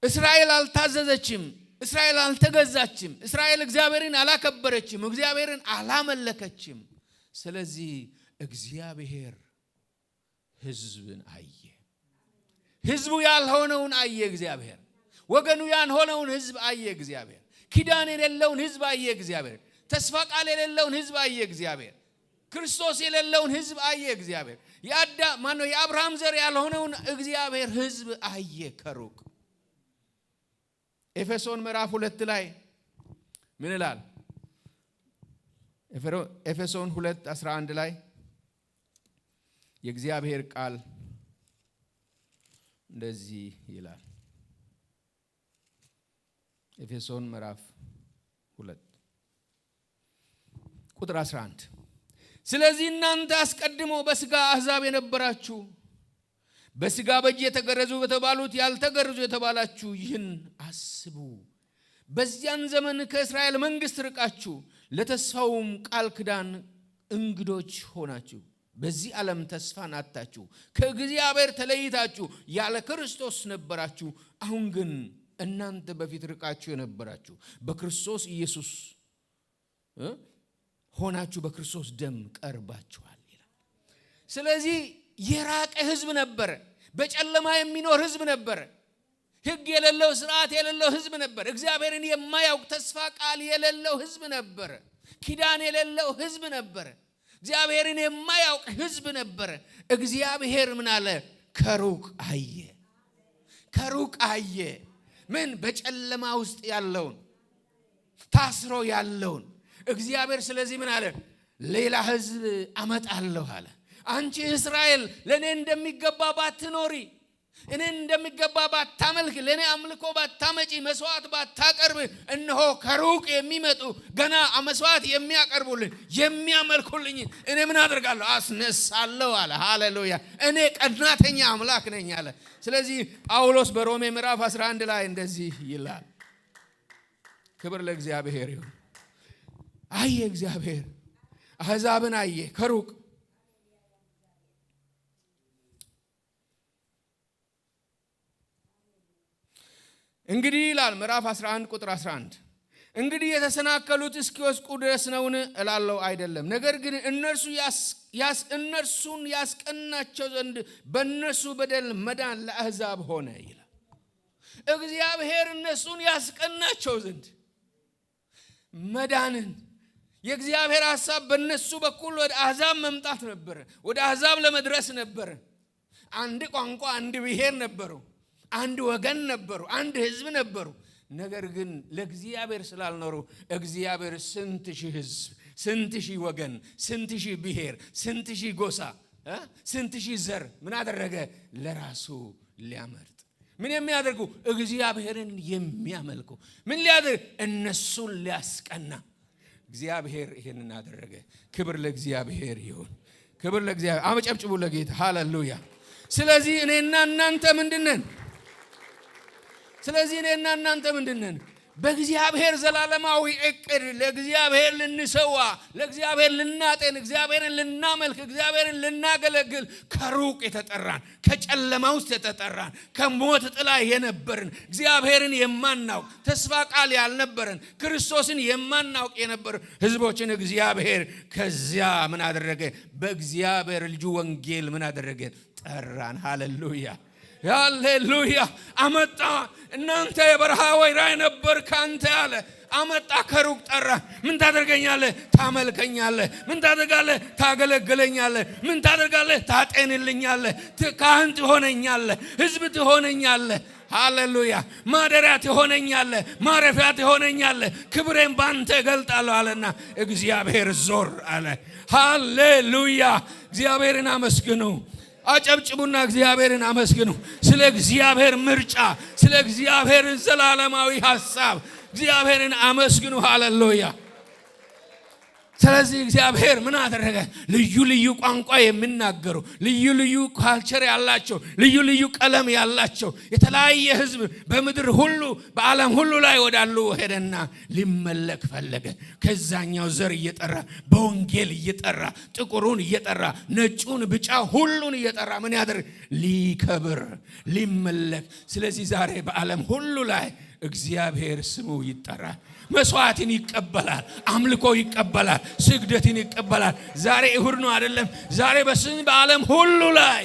እስራኤል አልታዘዘችም። እስራኤል አልተገዛችም። እስራኤል እግዚአብሔርን አላከበረችም። እግዚአብሔርን አላመለከችም። ስለዚህ እግዚአብሔር ህዝብን አየ። ህዝቡ ያልሆነውን አየ እግዚአብሔር። ወገኑ ያልሆነውን ህዝብ አየ እግዚአብሔር። ኪዳን የሌለውን ህዝብ አየ እግዚአብሔር። ተስፋ ቃል የሌለውን ህዝብ አየ እግዚአብሔር። ክርስቶስ የሌለውን ህዝብ አየ እግዚአብሔር። የአብርሃም ዘር ያልሆነውን እግዚአብሔር ህዝብ አየ ከሩቅ። ኤፌሶን ምዕራፍ 2 ላይ ምን ይላል? ኤፌሶን 2:11 ላይ የእግዚአብሔር ቃል እንደዚህ ይላል። ኤፌሶን ምዕራፍ 2:11 ስለዚህ እናንተ አስቀድሞ በስጋ አሕዛብ የነበራችሁ በስጋ በእጅ የተገረዙ በተባሉት ያልተገረዙ የተባላችሁ ይህን አስቡ። በዚያን ዘመን ከእስራኤል መንግስት ርቃችሁ ለተስፋውም ቃል ኪዳን እንግዶች ሆናችሁ በዚህ ዓለም ተስፋን አጣችሁ ከእግዚአብሔር ተለይታችሁ ያለ ክርስቶስ ነበራችሁ። አሁን ግን እናንተ በፊት ርቃችሁ የነበራችሁ በክርስቶስ ኢየሱስ ሆናችሁ በክርስቶስ ደም ቀርባችኋል ይላል። ስለዚህ የራቀ ህዝብ ነበር። በጨለማ የሚኖር ህዝብ ነበር። ሕግ የሌለው ስርዓት የሌለው ህዝብ ነበር። እግዚአብሔርን የማያውቅ ተስፋ ቃል የሌለው ህዝብ ነበር። ኪዳን የሌለው ህዝብ ነበር። እግዚአብሔርን የማያውቅ ህዝብ ነበር። እግዚአብሔር ምን አለ? ከሩቅ አየ። ከሩቅ አየ። ምን? በጨለማ ውስጥ ያለውን ታስሮ ያለውን እግዚአብሔር። ስለዚህ ምን አለ? ሌላ ህዝብ አመጣለሁ አለ። አንቺ እስራኤል ለኔ እንደሚገባ ባትኖሪ፣ እኔ እንደሚገባ ባታመልክ፣ ለኔ አምልኮ ባታመጪ፣ መስዋዕት ባታቀርብ፣ እነሆ ከሩቅ የሚመጡ ገና መስዋዕት የሚያቀርቡልኝ የሚያመልኩልኝ እኔ ምን አደርጋለሁ? አስነሳለሁ አለ። ሃሌሉያ! እኔ ቀናተኛ አምላክ ነኝ አለ። ስለዚህ ጳውሎስ በሮሜ ምዕራፍ 11 ላይ እንደዚህ ይላል። ክብር ለእግዚአብሔር ይሁን። አየ እግዚአብሔር አሕዛብን አየ ከሩቅ። እንግዲህ ይላል ምዕራፍ 11 ቁጥር 11 እንግዲህ የተሰናከሉት እስኪወስቁ ድረስ ነውን እላለሁ? አይደለም። ነገር ግን እነርሱን ያስቀናቸው ዘንድ በእነርሱ በደል መዳን ለአሕዛብ ሆነ ይላል። እግዚአብሔር እነሱን ያስቀናቸው ዘንድ መዳንን የእግዚአብሔር ሐሳብ በእነሱ በኩል ወደ አሕዛብ መምጣት ነበር። ወደ አሕዛብ ለመድረስ ነበር። አንድ ቋንቋ፣ አንድ ብሔር ነበሩ። አንድ ወገን ነበሩ። አንድ ህዝብ ነበሩ። ነገር ግን ለእግዚአብሔር ስላልኖሩ እግዚአብሔር ስንት ሺህ ህዝብ፣ ስንት ሺህ ወገን፣ ስንት ሺህ ብሔር፣ ስንት ሺህ ጎሳ ስንት ሺህ ዘር ምን አደረገ? ለራሱ ሊያመርጥ። ምን የሚያደርጉ? እግዚአብሔርን የሚያመልኩ። ምን ሊያደርግ? እነሱን ሊያስቀና። እግዚአብሔር ይሄንን አደረገ። ክብር ለእግዚአብሔር ይሁን። ክብር ለእግዚአብሔር። አመጨብጭቡ ለጌታ። ሃሌሉያ። ስለዚህ እኔና እናንተ ምንድነን? በእግዚአብሔር ዘላለማዊ እቅድ ለእግዚአብሔር ልንሰዋ፣ ለእግዚአብሔር ልናጤን፣ እግዚአብሔርን ልናመልክ፣ እግዚአብሔርን ልናገለግል ከሩቅ የተጠራን፣ ከጨለማ ውስጥ የተጠራን፣ ከሞት ጥላ የነበርን፣ እግዚአብሔርን የማናውቅ፣ ተስፋ ቃል ያልነበረን፣ ክርስቶስን የማናውቅ የነበርን ህዝቦችን እግዚአብሔር ከዚያ ምን አደረገ? በእግዚአብሔር ልጁ ወንጌል ምን አደረገ? ጠራን። ሃሌሉያ ሃሌሉያ። አመጣ። እናንተ የበረሃ ወይራ ነበር ካንተ ያለ አመጣ፣ ከሩቅ ጠራ። ምን ታደርገኛለህ? ታመልከኛለህ። ምን ታደርጋለህ? ታገለግለኛለህ። ምን ታደርጋለህ? ታጤንልኛለህ። ካህን ትሆነኛለህ። ህዝብ ትሆነኛለህ። ሃሌሉያ። ማደሪያ ትሆነኛለህ። ማረፊያ ትሆነኛለህ። ክብሬን ባንተ እገልጣለሁ አለና እግዚአብሔር ዞር አለ። ሃሌሉያ። እግዚአብሔርን አመስግኑ። አጨብጭቡና እግዚአብሔርን አመስግኑ። ስለ እግዚአብሔር ምርጫ፣ ስለ እግዚአብሔር ዘላለማዊ ሐሳብ እግዚአብሔርን አመስግኑ። ሃሌሉያ። ስለዚህ እግዚአብሔር ምን አደረገ? ልዩ ልዩ ቋንቋ የሚናገሩ፣ ልዩ ልዩ ካልቸር ያላቸው፣ ልዩ ልዩ ቀለም ያላቸው የተለያየ ህዝብ በምድር ሁሉ በዓለም ሁሉ ላይ ወዳሉ ሄደና ሊመለክ ፈለገ። ከዛኛው ዘር እየጠራ በወንጌል እየጠራ ጥቁሩን እየጠራ ነጩን፣ ብጫ ሁሉን እየጠራ ምን ያደርግ? ሊከብር፣ ሊመለክ። ስለዚህ ዛሬ በዓለም ሁሉ ላይ እግዚአብሔር ስሙ ይጠራል። መስዋዕትን ይቀበላል። አምልኮ ይቀበላል። ስግደትን ይቀበላል። ዛሬ እሁድ ነው አይደለም? ዛሬ በዓለም ሁሉ ላይ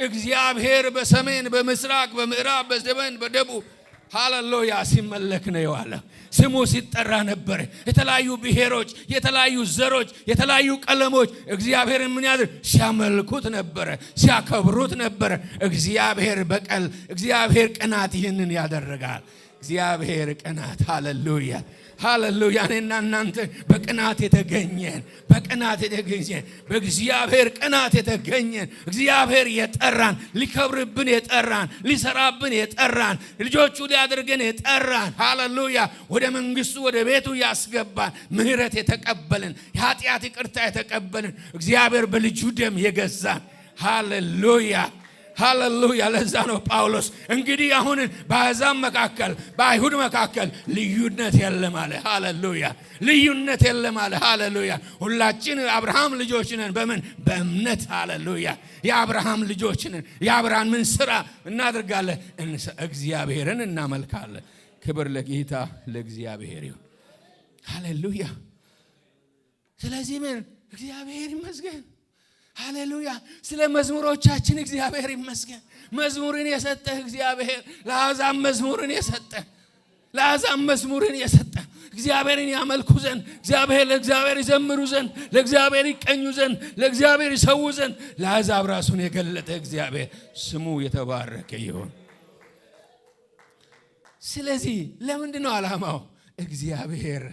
እግዚአብሔር በሰሜን፣ በምስራቅ፣ በምዕራብ፣ በዘመን፣ በደቡብ ሃሌሉያ ሲመለክ ነው የዋለው። ስሙ ሲጠራ ነበር። የተለያዩ ብሔሮች፣ የተለያዩ ዘሮች፣ የተለያዩ ቀለሞች እግዚአብሔርን ምን ያድር? ሲያመልኩት ነበረ፣ ሲያከብሩት ነበረ። እግዚአብሔር ቅናት ይህንን ያደርጋል። እግዚአብሔር ቅናት። ሃሌሉያ ሃሌሉያ። እኔና እናንተ በቅናት የተገኘን በእግዚአብሔር ቅናት የተገኘን እግዚአብሔር የጠራን፣ ሊከብርብን የጠራን፣ ሊሰራብን የጠራን፣ ልጆቹ ሊያደርገን የጠራን፣ ሃሌሉያ፣ ወደ መንግስቱ ወደ ቤቱ ያስገባን፣ ምህረት የተቀበልን፣ የኃጢአት ይቅርታ የተቀበልን፣ እግዚአብሔር በልጁ ደም የገዛን። ሃሌሉያ ሃሌሉያ። ለዛ ነው ጳውሎስ እንግዲህ አሁን በአሕዛብ መካከል በአይሁድ መካከል ልዩነት የለም አለ። ሃሌሉያ። ልዩነት የለም አለ። ሃሌሉያ። ሁላችን አብርሃም ልጆች ነን። በምን? በእምነት። ሃሌሉያ። የአብርሃም ልጆች ነን። የአብርሃም ምን ስራ እናደርጋለን? እግዚአብሔርን እናመልካለን። ክብር ለጌታ ለእግዚአብሔር ይሁን። ሃሌሉያ። ስለዚህ ምን እግዚአብሔር ይመስገን። ሃሌሉያ። ስለ መዝሙሮቻችን እግዚአብሔር ይመስገን። መዝሙርን የሰጠህ እግዚአብሔር ለአሕዛብ መዝሙርን የሰጠ እግዚአብሔርን ያመልኩ ዘንድ ለእግዚአብሔር ይዘምሩ ዘንድ ለእግዚአብሔር ይቀኙ ዘንድ ለእግዚአብሔር ይሰዉ ዘንድ ለአሕዛብ ራሱን የገለጠ እግዚአብሔር ስሙ የተባረከ ይሁን። ስለዚህ ለምንድን ነው ዓላማው? እግዚአብሔር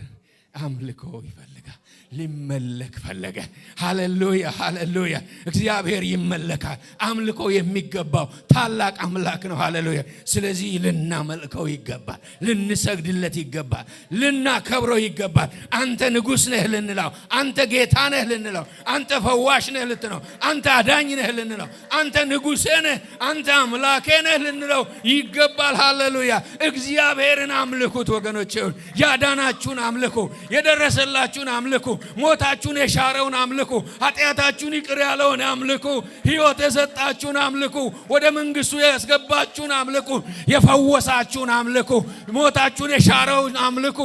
አምልኮ ይፈልጋል። ሊመለክ ፈለገ። ሃሌሉያ ሃሌሉያ። እግዚአብሔር ይመለካል። አምልኮ የሚገባው ታላቅ አምላክ ነው። ሃሌሉያ። ስለዚህ ልናመልከው ይገባል፣ ልንሰግድለት ይገባል፣ ልናከብረው ይገባል። አንተ ንጉሥ ነህ ልንለው፣ አንተ ጌታ ነህ ልንለው፣ አንተ ፈዋሽ ነህ ልትለው፣ አንተ አዳኝ ነህ ልንለው፣ አንተ ንጉሥ ነህ፣ አንተ አምላኬ ነህ ልንለው ይገባል። ሃሌሉያ። እግዚአብሔርን አምልኩት ወገኖቼ። ያዳናችሁን አምልኩ፣ የደረሰላችሁን አምልኩ፣ ሞታችሁን የሻረውን አምልኩ፣ ኃጢአታችሁን ይቅር ያለውን አምልኩ፣ ሕይወት የሰጣችሁን አምልኩ፣ ወደ መንግስቱ ያስገባችሁን አምልኩ፣ የፈወሳችሁን አምልኩ፣ ሞታችሁን የሻረውን አምልኩ።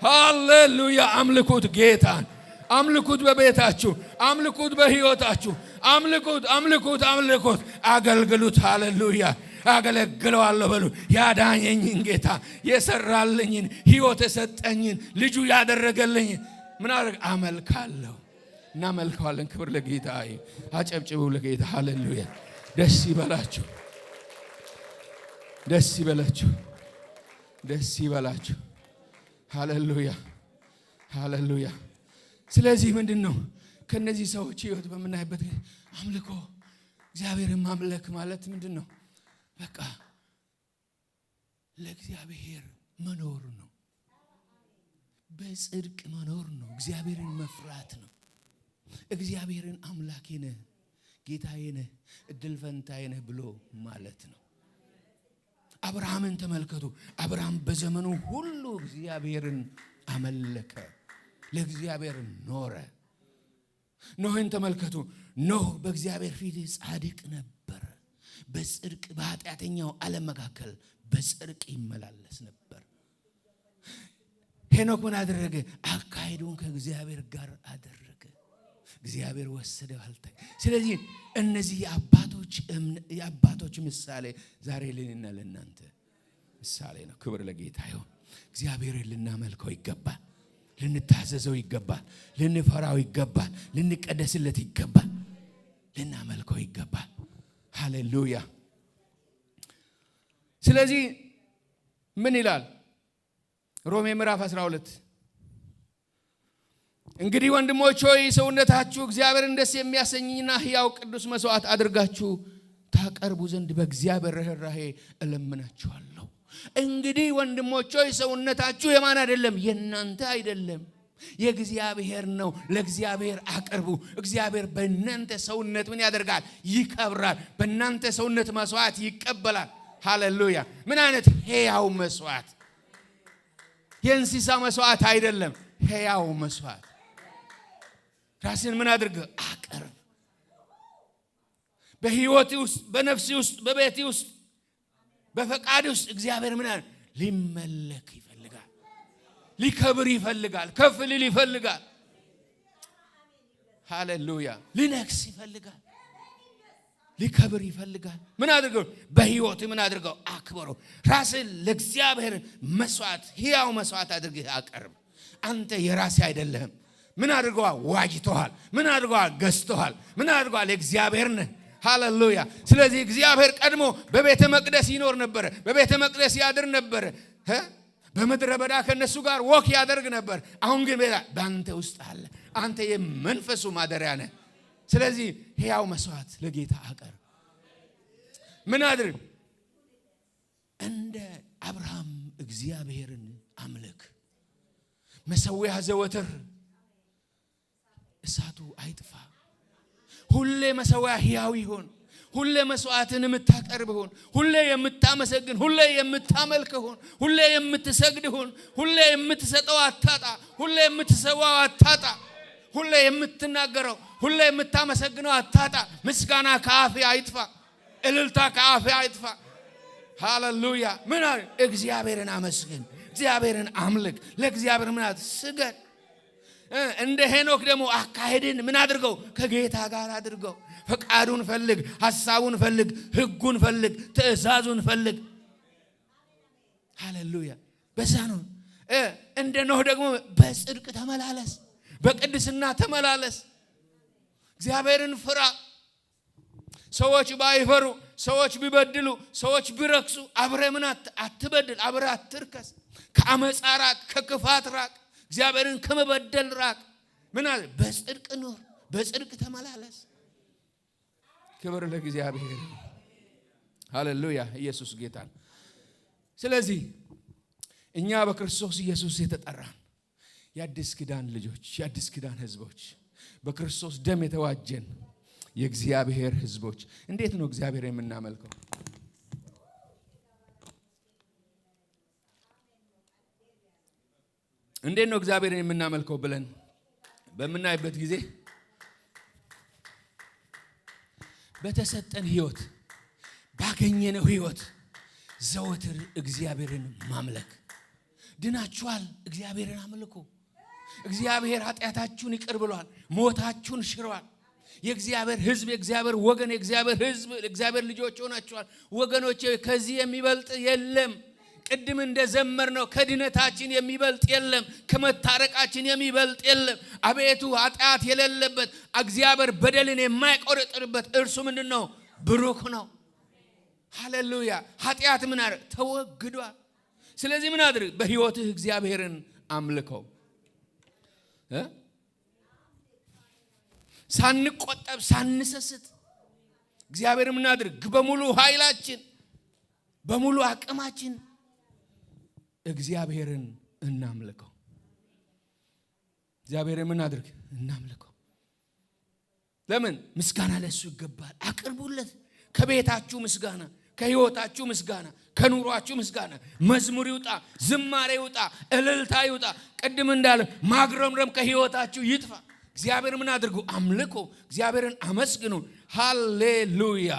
ሃሌሉያ። አምልኩት ጌታን፣ አምልኩት በቤታችሁ፣ አምልኩት በሕይወታችሁ፣ አምልኩት። አገልግሉት። ሃሌሉያ። አገለግለዋለሁ በሉ። ያዳኘኝን ጌታ፣ የሰራልኝን፣ ሕይወት የሰጠኝን፣ ልጁ ያደረገልኝን ምን አደረግ? አመልካለሁ። እናመልከዋለን። ክብር ለጌታ። አጨብጭቡ ለጌታ። ሃሌሉያ። ደስ ይበላችሁ፣ ደስ ይበላችሁ፣ ደስ ይበላችሁ። ሃሌሉያ ሃሌሉያ። ስለዚህ ምንድን ነው ከነዚህ ሰዎች ሕይወት በምናይበት አምልኮ እግዚአብሔርን ማምለክ ማለት ምንድነው? በቃ ለእግዚአብሔር መኖር ነው። በጽድቅ መኖር ነው። እግዚአብሔርን መፍራት ነው። እግዚአብሔርን አምላኬ ነህ፣ ጌታዬ ነህ፣ እድል ፈንታዬ ነህ ብሎ ማለት ነው። አብርሃምን ተመልከቱ። አብርሃም በዘመኑ ሁሉ እግዚአብሔርን አመለከ፣ ለእግዚአብሔር ኖረ። ኖህን ተመልከቱ። ኖህ በእግዚአብሔር ፊት ጻድቅ ነበር። በጽድቅ በኃጢአተኛው ዓለም መካከል በጽድቅ ይመላለስ ነበር። ሄኖክ ምን አደረገ? አካሄዱን ከእግዚአብሔር ጋር አደረገ። እግዚአብሔር ወሰደው አልታይ። ስለዚህ እነዚህ የአባቶች ምሳሌ ዛሬ ለኔና ለእናንተ ምሳሌ ነው። ክብር ለጌታ ይሁን። እግዚአብሔርን ልናመልከው ይገባል፣ ልንታዘዘው ይገባል፣ ልንፈራው ይገባል፣ ልንቀደስለት ይገባል፣ ልናመልከው ይገባል። ሃሌሉያ። ስለዚህ ምን ይላል ሮሜ ምዕራፍ 12? እንግዲህ ወንድሞች ሆይ ሰውነታችሁ እግዚአብሔርን ደስ የሚያሰኝና ሕያው ቅዱስ መስዋዕት አድርጋችሁ ታቀርቡ ዘንድ በእግዚአብሔር ርኅራኄ እለምናችኋለሁ። እንግዲህ ወንድሞች ሆይ ሰውነታችሁ የማን አይደለም? የናንተ አይደለም፣ የእግዚአብሔር ነው። ለእግዚአብሔር አቅርቡ። እግዚአብሔር በእናንተ ሰውነት ምን ያደርጋል? ይከብራል። በእናንተ ሰውነት መስዋዕት ይቀበላል። ሃሌሉያ። ምን አይነት ሕያው መስዋዕት? የእንስሳ መስዋዕት አይደለም፣ ሕያው መስዋዕት። ራስን ምን አድርግ? አቅርብ። በህይወት ውስጥ፣ በነፍስ ውስጥ፣ በቤት ውስጥ፣ በፈቃድ ውስጥ እግዚአብሔር ምን አለ? ሊመለክ ይፈልጋል፣ ሊከብር ይፈልጋል፣ ከፍ ሊል ይፈልጋል። ሃሌሉያ። ሊነግስ ይፈልጋል፣ ሊከብር ይፈልጋል። ምን አድርገው? በህይወት ምን አድርገው? አክብረው። ራስን ለእግዚአብሔር መስዋዕት፣ ሕያው መስዋዕት አድርገህ አቅርብ። አንተ የራስህ አይደለህም። ምን አድርገዋል? ዋጅተዋል። ምን አድርገዋል? ገዝተዋል። ምን አድርገዋል? እግዚአብሔር ነህ። ሃሌሉያ። ስለዚህ እግዚአብሔር ቀድሞ በቤተ መቅደስ ይኖር ነበር፣ በቤተ መቅደስ ያድር ነበር፣ በምድረ በዳ ከነሱ ጋር ወክ ያደርግ ነበር። አሁን ግን በአንተ ውስጥ አለ። አንተ የመንፈሱ ማደሪያ ነህ። ስለዚህ ሕያው መስዋዕት ለጌታ አቅርብ። ምን አድርግ? እንደ አብርሃም እግዚአብሔርን አምልክ። መሠዊያ ዘወትር እሳቱ አይጥፋ። ሁሌ መሠዊያ ሕያው ይሁን። ሁሌ መስዋዕትን የምታቀርብ ሁን። ሁሌ የምታመሰግን፣ ሁሌ የምታመልክ ሁን። ሁሌ የምትሰግድ ሁን። ሁሌ የምትሰጠው አታጣ። ሁሌ የምትሰዋው አታጣ። ሁሌ የምትናገረው፣ ሁሌ የምታመሰግነው አታጣ። ምስጋና ከአፍ አይጥፋ፣ እልልታ ከአፍ አይጥፋ። ሃሌሉያ። ምን አለ? እግዚአብሔርን አመስግን፣ እግዚአብሔርን አምልክ፣ ለእግዚአብሔር ምን ስገድ። እንደ ሄኖክ ደግሞ አካሄድን ምን አድርገው? ከጌታ ጋር አድርገው። ፈቃዱን ፈልግ፣ ሐሳቡን ፈልግ፣ ሕጉን ፈልግ፣ ትእዛዙን ፈልግ። ሃሌሉያ። በዛ ነው። እንደ ኖህ ደግሞ በጽድቅ ተመላለስ፣ በቅድስና ተመላለስ። እግዚአብሔርን ፍራ። ሰዎች ባይፈሩ፣ ሰዎች ቢበድሉ፣ ሰዎች ቢረክሱ አብረ ምን አትበድል፣ አብረ አትርከስ። ከአመፃ ራቅ፣ ከክፋት ራቅ፣ እግዚአብሔርን ከመበደል ራቅ። ምን አለ? በጽድቅ ኑር፣ በጽድቅ ተመላለስ። ክብር ለእግዚአብሔር። ሃሌሉያ። ኢየሱስ ጌታ ነው። ስለዚህ እኛ በክርስቶስ ኢየሱስ የተጠራን የአዲስ ኪዳን ልጆች፣ የአዲስ ኪዳን ህዝቦች፣ በክርስቶስ ደም የተዋጀን የእግዚአብሔር ህዝቦች እንዴት ነው እግዚአብሔር የምናመልከው? እንዴት ነው እግዚአብሔርን የምናመልከው ብለን በምናይበት ጊዜ በተሰጠን ህይወት፣ ባገኘነው ህይወት ዘወትር እግዚአብሔርን ማምለክ። ድናችኋል፣ እግዚአብሔርን አምልኩ። እግዚአብሔር ኃጢአታችሁን ይቅር ብሏል፣ ሞታችሁን ሽሯል። የእግዚአብሔር ህዝብ፣ የእግዚአብሔር ወገን፣ የእግዚአብሔር ህዝብ፣ የእግዚአብሔር ልጆች ሆናችኋል። ወገኖቼ ከዚህ የሚበልጥ የለም። ቅድም እንደዘመርነው ከድነታችን የሚበልጥ የለም፣ ከመታረቃችን የሚበልጥ የለም። አቤቱ ኃጢአት የሌለበት እግዚአብሔር በደልን የማይቆርጥበት እርሱ ምንድነው? ብሩክ ነው። ሃሌሉያ። ኃጢአት ምን አረ ተወግዷል። ስለዚህ ምን አድርግ? በህይወትህ እግዚአብሔርን አምልከው። ሳንቆጠብ፣ ሳንሰስት እግዚአብሔር ምን አድርግ? በሙሉ ኃይላችን በሙሉ አቅማችን እግዚአብሔርን እናምልከው። እግዚአብሔርን ምን አድርግ? እናምልከው። ለምን? ምስጋና ለሱ ይገባል። አቅርቡለት። ከቤታችሁ ምስጋና፣ ከህይወታችሁ ምስጋና፣ ከኑሯችሁ ምስጋና። መዝሙር ይውጣ፣ ዝማሬ ይውጣ፣ እልልታ ይውጣ። ቅድም እንዳለ ማግረምረም ከህይወታችሁ ይጥፋ። እግዚአብሔር ምን አድርጉ? አምልኮ። እግዚአብሔርን አመስግኑ። ሃሌሉያ።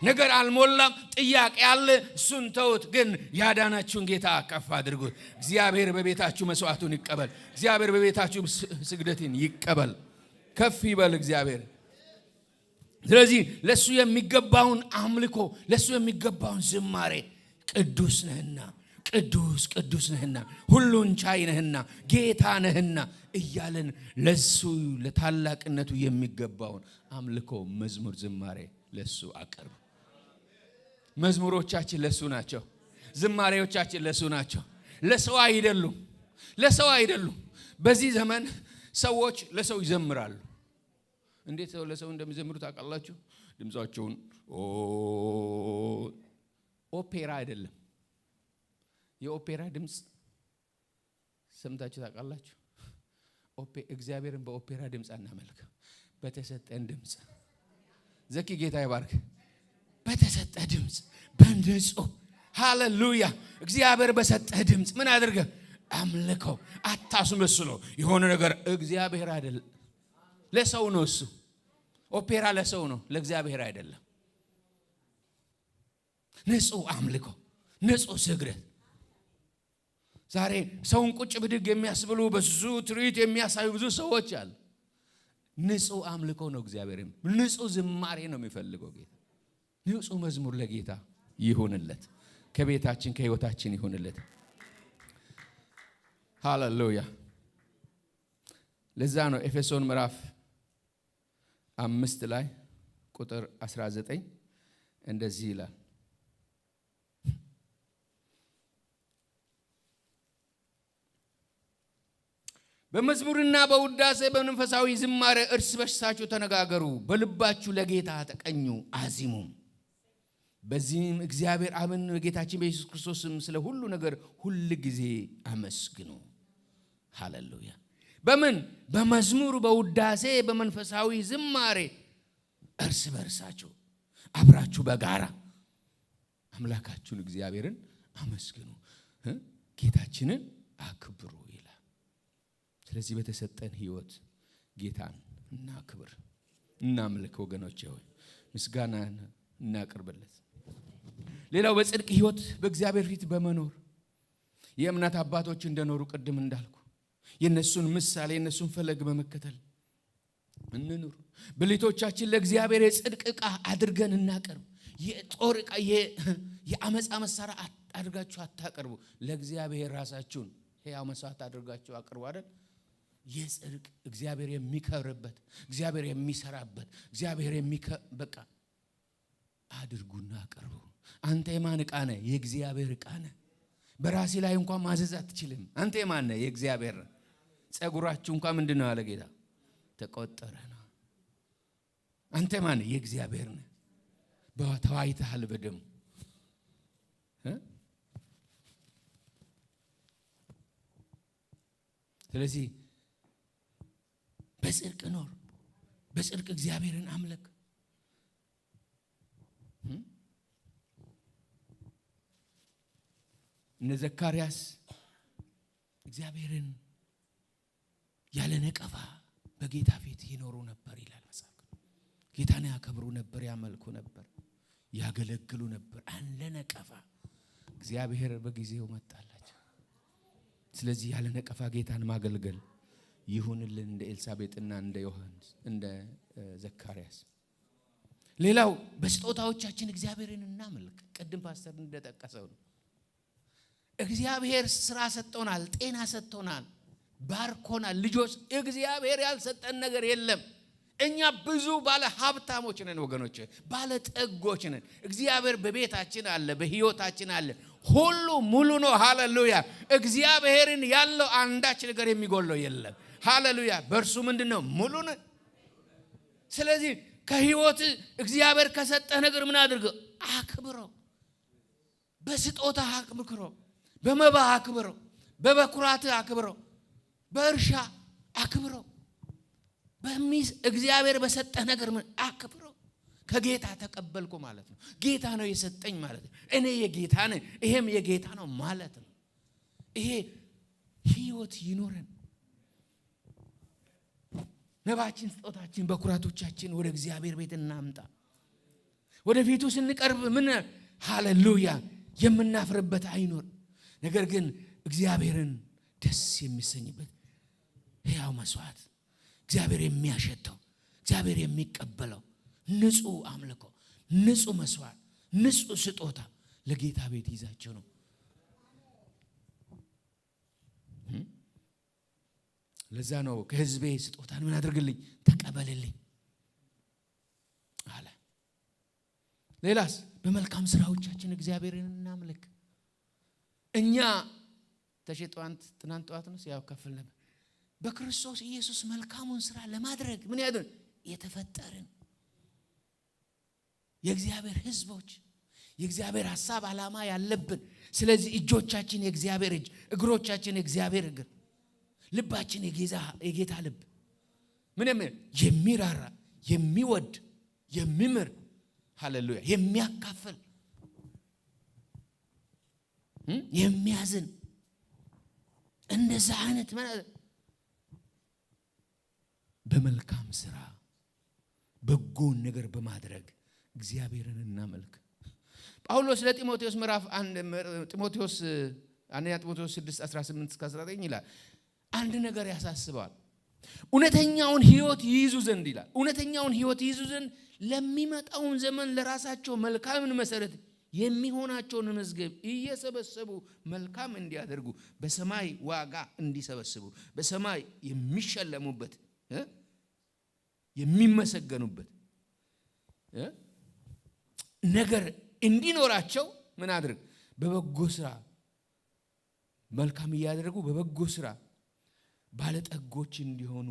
ነገር አልሞላም፣ ጥያቄ አለ፣ እሱን ተውት። ግን ያዳናችሁን ጌታ ከፍ አድርጉት። እግዚአብሔር በቤታችሁ መስዋዕቱን ይቀበል። እግዚአብሔር በቤታችሁ ስግደትን ይቀበል። ከፍ ይበል እግዚአብሔር። ስለዚህ ለሱ የሚገባውን አምልኮ፣ ለሱ የሚገባውን ዝማሬ ቅዱስ ነህና፣ ቅዱስ ቅዱስ ነህና፣ ሁሉን ቻይ ነህና፣ ጌታ ነህና እያለን ለሱ ለታላቅነቱ የሚገባውን አምልኮ፣ መዝሙር፣ ዝማሬ ለሱ አቅርብ። መዝሙሮቻችን ለሱ ናቸው። ዝማሬዎቻችን ለሱ ናቸው። ለሰው አይደሉም። ለሰው አይደሉም። በዚህ ዘመን ሰዎች ለሰው ይዘምራሉ። እንዴት ሰው ለሰው እንደሚዘምሩ ታውቃላችሁ? ድምጻቸውን ኦፔራ አይደለም። የኦፔራ ድምጽ ሰምታችሁ ታውቃላችሁ? እግዚአብሔርን በኦፔራ ድምጽ አናመልክም። በተሰጠን ድምጽ ዘኪ ጌታ ይባርክ። በተሰጠ ድምጽ በንጹህ ሃሌሉያ። እግዚአብሔር በሰጠ ድምጽ ምን አድርገ? አምልከው። አታስመስለው የሆነ ነገር። እግዚአብሔር አይደለም፣ ለሰው ነው እሱ። ኦፔራ ለሰው ነው፣ ለእግዚአብሔር አይደለም። ንጹህ አምልኮ፣ ንጹህ ስግደት። ዛሬ ሰውን ቁጭ ብድግ የሚያስብሉ ብዙ ትርኢት የሚያሳዩ ብዙ ሰዎች አሉ። ንጹህ አምልኮ ነው እግዚአብሔርም። ንጹህ ዝማሬ ነው የሚፈልገው ጌታ። ንጹህ መዝሙር ለጌታ ይሁንለት። ከቤታችን ከህይወታችን ይሁንለት። ሃሌሉያ። ለዛ ነው ኤፌሶን ምዕራፍ 5 ላይ ቁጥር 19 እንደዚህ ይላል። በመዝሙርና በውዳሴ በመንፈሳዊ ዝማሬ እርስ በርሳችሁ ተነጋገሩ፣ በልባችሁ ለጌታ ተቀኙ አዚሙም። በዚህም እግዚአብሔር አብን በጌታችን በኢየሱስ ክርስቶስም ስለ ሁሉ ነገር ሁሉ ጊዜ አመስግኑ። ሃሌሉያ። በምን? በመዝሙር በውዳሴ በመንፈሳዊ ዝማሬ እርስ በርሳችሁ አብራችሁ በጋራ አምላካችሁን እግዚአብሔርን አመስግኑ፣ ጌታችንን አክብሩ ይላል። ስለዚህ በተሰጠን ህይወት ጌታን እናክብር፣ እናምልክ። ወገኖቼ ሆይ ምስጋና እናቅርብለት። ሌላው በጽድቅ ህይወት በእግዚአብሔር ፊት በመኖር የእምነት አባቶች እንደኖሩ ቅድም እንዳልኩ የነሱን ምሳሌ የነሱን ፈለግ በመከተል እንኑር። ብልቶቻችን ለእግዚአብሔር የጽድቅ ዕቃ አድርገን እናቀርብ። የጦር ዕቃ የአመፃ መሳሪያ አድርጋችሁ አታቀርቡ። ለእግዚአብሔር ራሳችሁን ሕያው መስዋዕት አድርጋችሁ አቅርቡ አይደል? የጽድቅ እግዚአብሔር የሚከብርበት፣ እግዚአብሔር የሚሰራበት፣ እግዚአብሔር በቃ አድርጉና አቅርቡ። አንተ የማን ዕቃ ነህ? የእግዚአብሔር ዕቃ ነህ። በራሴ ላይ እንኳን ማዘዝ አትችልም። አንተ የማን ነህ? የእግዚአብሔር። ጸጉራችሁ እንኳን ምንድነው ያለ ጌታ? ተቆጠረ ነው። አንተ ማን? የእግዚአብሔር ነህ። በተዋይተሃል በደሙ። ስለዚህ በጽድቅ ኖር፣ በጽድቅ እግዚአብሔርን አምልክ። እነ ዘካርያስ እግዚአብሔርን ያለ ነቀፋ በጌታ ፊት ይኖሩ ነበር ይላል መጽሐፍ። ጌታን ያከብሩ ነበር፣ ያመልኩ ነበር፣ ያገለግሉ ነበር አለ ነቀፋ። እግዚአብሔር በጊዜው መጣላቸው። ስለዚህ ያለ ነቀፋ ጌታን ማገልገል ይሁንልን እንደ ኤልሳቤጥና እንደ ዮሐንስ እንደ ዘካርያስ። ሌላው በስጦታዎቻችን እግዚአብሔርን እናመልክ። ቅድም ፓስተር እንደጠቀሰው ነው። እግዚአብሔር ስራ ሰጥቶናል፣ ጤና ሰጥቶናል፣ ባርኮናል፣ ልጆች። እግዚአብሔር ያልሰጠን ነገር የለም። እኛ ብዙ ባለ ሀብታሞች ነን ወገኖች፣ ባለ ጠጎች ነን። እግዚአብሔር በቤታችን አለ፣ በህይወታችን አለ። ሁሉ ሙሉ ነው። ሃሌሉያ። እግዚአብሔርን ያለው አንዳች ነገር የሚጎለው የለም። ሃሌሉያ። በእርሱ ምንድነው? ሙሉ ነው። ስለዚህ ከህይወት እግዚአብሔር ከሰጠህ ነገር ምን አድርገው? አክብረው። በስጦታ አክብረው፣ በመባ አክብረው፣ በበኩራት አክብረው፣ በእርሻ አክብረው። እግዚአብሔር በሰጠህ ነገር ምን አክብረው። ከጌታ ተቀበልኩ ማለት ነው። ጌታ ነው የሰጠኝ ማለት ነው። እኔ የጌታ ነኝ፣ ይሄም የጌታ ነው ማለት ነው። ይሄ ህይወት ይኖረን። መባችን፣ ስጦታችን፣ በኩራቶቻችን ወደ እግዚአብሔር ቤት እናምጣ። ወደ ፊቱ ስንቀርብ ምን ሃሌሉያ የምናፍርበት አይኖር። ነገር ግን እግዚአብሔርን ደስ የሚሰኝበት ሕያው መስዋዕት፣ እግዚአብሔር የሚያሸተው፣ እግዚአብሔር የሚቀበለው ንጹህ አምልኮ፣ ንጹህ መስዋዕት፣ ንጹህ ስጦታ ለጌታ ቤት ይዛቸው ነው። ለዛ ነው ከህዝቤ ስጦታን ምን አድርግልኝ? ተቀበልልኝ አለ። ሌላስ? በመልካም ስራዎቻችን እግዚአብሔርን እናምልክ። እኛ ትናንት ጠዋት ነው ሲያከፍል ነበር። በክርስቶስ ኢየሱስ መልካሙን ስራ ለማድረግ ምን ያድርግ? የተፈጠርን የእግዚአብሔር ህዝቦች፣ የእግዚአብሔር ሐሳብ ዓላማ ያለብን። ስለዚህ እጆቻችን የእግዚአብሔር እጅ፣ እግሮቻችን የእግዚአብሔር እግር፣ ልባችን የጌታ ልብ፣ ምንም የሚራራ የሚወድ የሚምር ሃሌሉያ የሚያካፍል የሚያዝን እንደዛ አይነት በመልካም ስራ በጎን ነገር በማድረግ እግዚአብሔርን እናመልክ። ጳውሎስ ለጢሞቴዎስ ምዕራፍ 1 ጢሞቴዎስ 6:18-19 ይላል። አንድ ነገር ያሳስባል። እውነተኛውን ህይወት ይይዙ ዘንድ ይላል። እውነተኛውን ህይወት ይይዙ ዘንድ ለሚመጣውን ዘመን ለራሳቸው መልካምን መሰረት የሚሆናቸውን መዝገብ እየሰበሰቡ መልካም እንዲያደርጉ፣ በሰማይ ዋጋ እንዲሰበስቡ፣ በሰማይ የሚሸለሙበት የሚመሰገኑበት ነገር እንዲኖራቸው ምን አድርግ? በበጎ ስራ መልካም እያደረጉ በበጎ ስራ ባለጠጎች እንዲሆኑ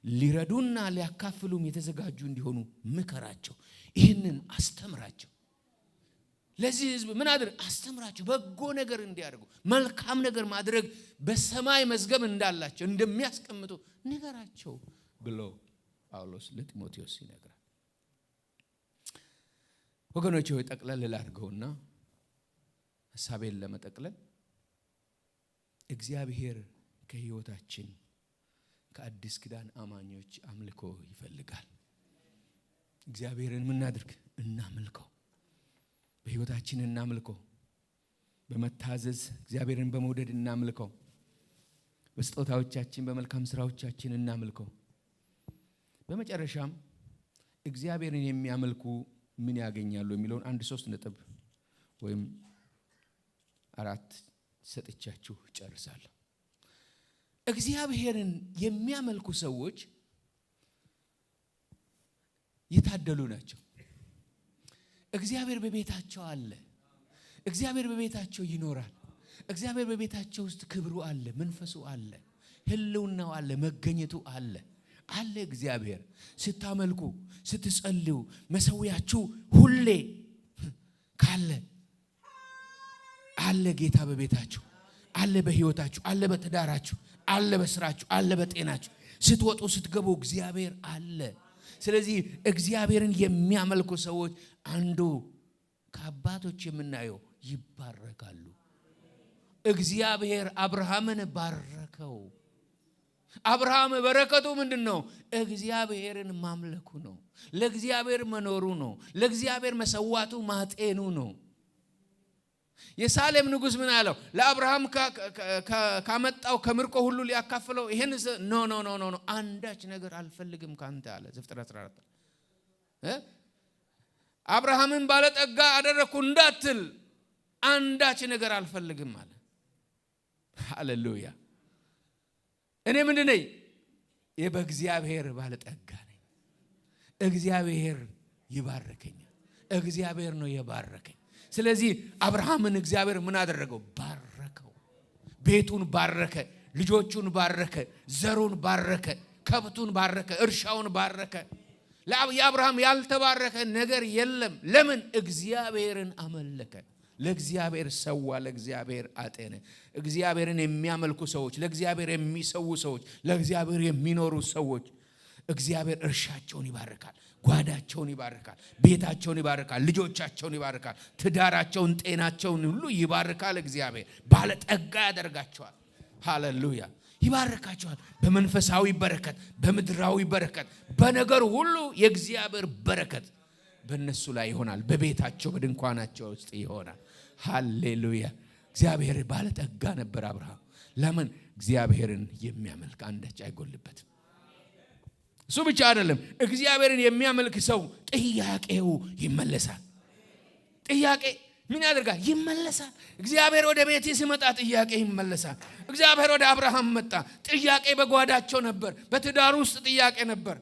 ሊረዱና ሊያካፍሉም የተዘጋጁ እንዲሆኑ ምከራቸው። ይህንን አስተምራቸው። ለዚህ ህዝብ ምን አድርግ? አስተምራቸው። በጎ ነገር እንዲያደርጉ፣ መልካም ነገር ማድረግ በሰማይ መዝገብ እንዳላቸው እንደሚያስቀምጡ ንገራቸው ብሎ ጳውሎስ ለጢሞቴዎስ ይነግራል። ወገኖቼ ሆይ ጠቅለል ላድርገውና ሐሳቤን ለመጠቅለል እግዚአብሔር ከህይወታችን ከአዲስ ኪዳን አማኞች አምልኮ ይፈልጋል። እግዚአብሔርን ምን እናድርግ? እናምልከው። በህይወታችን እናምልከው። በመታዘዝ እግዚአብሔርን በመውደድ እናምልከው። በስጦታዎቻችን በመልካም ስራዎቻችን እናምልከው። በመጨረሻም እግዚአብሔርን የሚያመልኩ ምን ያገኛሉ የሚለውን 3 ነጥብ ወይም 4 ሰጥቻችሁ ጨርሳለሁ። እግዚአብሔርን የሚያመልኩ ሰዎች የታደሉ ናቸው። እግዚአብሔር በቤታቸው አለ። እግዚአብሔር በቤታቸው ይኖራል። እግዚአብሔር በቤታቸው ውስጥ ክብሩ አለ፣ መንፈሱ አለ፣ ህልውናው አለ፣ መገኘቱ አለ። እግዚአብሔር ስታመልኩ ስትጸልዩ መሰዊያችሁ ሁሌ ካለ አለ። ጌታ በቤታችሁ አለ፣ በህይወታችሁ አለ፣ በትዳራችሁ አለ፣ በስራችሁ አለ፣ በጤናችሁ ስትወጡ ስትገቡ እግዚአብሔር አለ። ስለዚህ እግዚአብሔርን የሚያመልኩ ሰዎች አንዱ ከአባቶች የምናየው ይባረካሉ። እግዚአብሔር አብርሃምን ባረከው። አብርሃም በረከቱ ምንድነው? እግዚአብሔርን ማምለኩ ነው። ለእግዚአብሔር መኖሩ ነው። ለእግዚአብሔር መሰዋቱ ማጤኑ ነው። የሳሌም ንጉስ ምን አለው? ለአብርሃም ካመጣው ከምርኮ ሁሉ ሊያካፍለው ይሄን ኖ አንዳች ነገር አልፈልግም ካንተ አለ። ዘፍጥረት 14 አብርሃምን ባለጠጋ አደረኩ እንዳትል አንዳች ነገር አልፈልግም አለ። ሃሌሉያ። እኔ ምንድነኝ? በእግዚአብሔር ባለጠጋ ነኝ። እግዚአብሔር ይባርከኛል። እግዚአብሔር ነው የባረከኝ። ስለዚህ አብርሃምን እግዚአብሔር ምን አደረገው? ባረከው። ቤቱን ባረከ፣ ልጆቹን ባረከ፣ ዘሩን ባረከ፣ ከብቱን ባረከ፣ እርሻውን ባረከ። ለአብርሃም ያልተባረከ ነገር የለም። ለምን? እግዚአብሔርን አመለከ። ለእግዚአብሔር ሰዋ፣ ለእግዚአብሔር አጤነ። እግዚአብሔርን የሚያመልኩ ሰዎች፣ ለእግዚአብሔር የሚሰዉ ሰዎች፣ ለእግዚአብሔር የሚኖሩ ሰዎች እግዚአብሔር እርሻቸውን ይባርካል፣ ጓዳቸውን ይባርካል፣ ቤታቸውን ይባርካል፣ ልጆቻቸውን ይባርካል፣ ትዳራቸውን፣ ጤናቸውን ሁሉ ይባርካል። እግዚአብሔር ባለጠጋ ያደርጋቸዋል። ሃሌሉያ! ይባርካቸዋል። በመንፈሳዊ በረከት፣ በምድራዊ በረከት፣ በነገር ሁሉ የእግዚአብሔር በረከት በእነሱ ላይ ይሆናል። በቤታቸው በድንኳናቸው ውስጥ ይሆናል። ሃሌሉያ! እግዚአብሔር ባለጠጋ ነበር አብርሃም። ለምን? እግዚአብሔርን የሚያመልክ አንዳች አይጎልበትም። እሱ ብቻ አይደለም፣ እግዚአብሔርን የሚያመልክ ሰው ጥያቄው ይመለሳል። ጥያቄ ምን ያደርጋል? ይመለሳል። እግዚአብሔር ወደ ቤቴ ሲመጣ ጥያቄ ይመለሳል። እግዚአብሔር ወደ አብርሃም መጣ፣ ጥያቄ በጓዳቸው ነበር። በትዳር ውስጥ ጥያቄ ነበር፣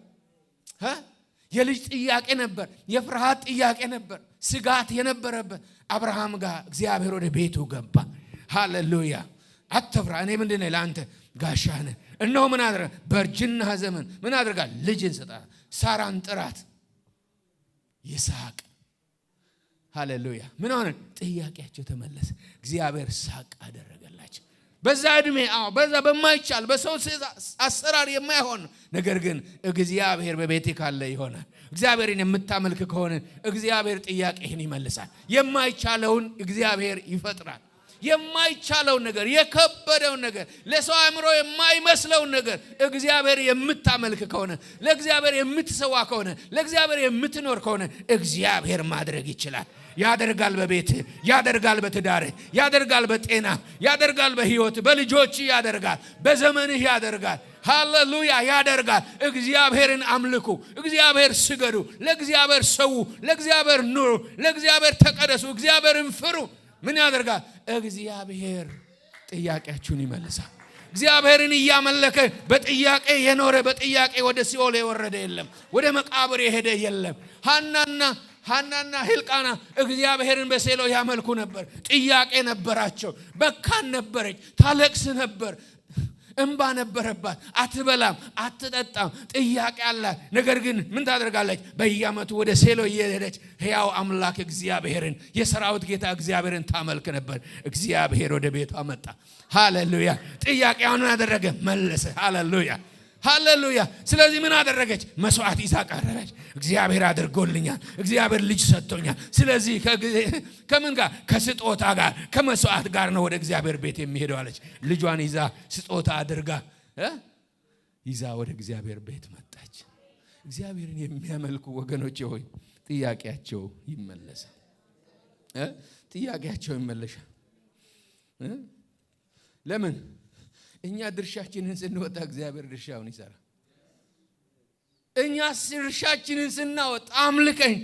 የልጅ ጥያቄ ነበር፣ የፍርሃት ጥያቄ ነበር፣ ስጋት የነበረበት አብርሃም ጋር እግዚአብሔር ወደ ቤቱ ገባ። ሃሌሉያ! አትፍራ፣ እኔ ምንድነው ለአንተ ጋሻህ ነኝ። እነሆ ምን አደረገ? በእርጅና ዘመን ምን አደረጋል? ልጅን ሰጣት፣ ሳራን ጥራት፣ ይስሐቅ። ሃሌሉያ! ምን ሆነ? ጥያቄያቸው ተመለሰ። እግዚአብሔር ሳቅ አደረገላቸው። በዛ እድሜ በዛ በማይቻል በሰው አሰራር የማይሆን ነገር ግን እግዚአብሔር በቤቴ ካለ ይሆናል። እግዚአብሔርን የምታመልክ ከሆነ እግዚአብሔር ጥያቄህን ይመልሳል። የማይቻለውን እግዚአብሔር ይፈጥራል። የማይቻለው ነገር፣ የከበደው ነገር፣ ለሰው አእምሮ የማይመስለው ነገር እግዚአብሔር የምታመልክ ከሆነ፣ ለእግዚአብሔር የምትሰዋ ከሆነ፣ ለእግዚአብሔር የምትኖር ከሆነ እግዚአብሔር ማድረግ ይችላል። ያደርጋል። በቤት ያደርጋል፣ በትዳር ያደርጋል፣ በጤና ያደርጋል፣ በህይወት በልጆች ያደርጋል፣ በዘመንህ ያደርጋል። ሃሌሉያ! ያደርጋል። እግዚአብሔርን አምልኩ፣ እግዚአብሔር ስገዱ፣ ለእግዚአብሔር ሰው፣ ለእግዚአብሔር ኑሩ፣ ለእግዚአብሔር ተቀደሱ፣ እግዚአብሔርን ፍሩ። ምን ያደርጋል? እግዚአብሔር ጥያቄያችሁን ይመልሳል። እግዚአብሔርን እያመለከ በጥያቄ የኖረ በጥያቄ ወደ ሲኦል የወረደ የለም፣ ወደ መቃብር የሄደ የለም። ሐናና ሕልቃና እግዚአብሔርን በሴሎ ያመልኩ ነበር። ጥያቄ ነበራቸው። መካን ነበረች፣ ታለቅስ ነበር፣ እንባ ነበረባት። አትበላም፣ አትጠጣም፣ ጥያቄ አላት። ነገር ግን ምን ታደርጋለች? በየዓመቱ ወደ ሴሎ እየሄደች ሕያው አምላክ እግዚአብሔርን፣ የሰራዊት ጌታ እግዚአብሔርን ታመልክ ነበር። እግዚአብሔር ወደ ቤቷ መጣ። ሃሌሉያ! ጥያቄዋን አደረገ፣ መለሰ። ሃሌሉያ! ሃሌሉያ! ስለዚህ ምን አደረገች? መስዋዕት ይዛ ቀረበች። እግዚአብሔር አድርጎልኛል፣ እግዚአብሔር ልጅ ሰጥቶኛል። ስለዚህ ከምን ጋር? ከስጦታ ጋር፣ ከመስዋዕት ጋር ነው ወደ እግዚአብሔር ቤት የሚሄደው አለች። ልጇን ይዛ ስጦታ አድርጋ ይዛ ወደ እግዚአብሔር ቤት መጣች። እግዚአብሔርን የሚያመልኩ ወገኖች ሆይ ጥያቄያቸው ይመለሳል። ጥያቄያቸው ይመለሳል። ለምን? እኛ ድርሻችንን ስንወጣ እግዚአብሔር ድርሻውን ይሰራል። እኛ ድርሻችንን ስናወጣ አምልከኝ፣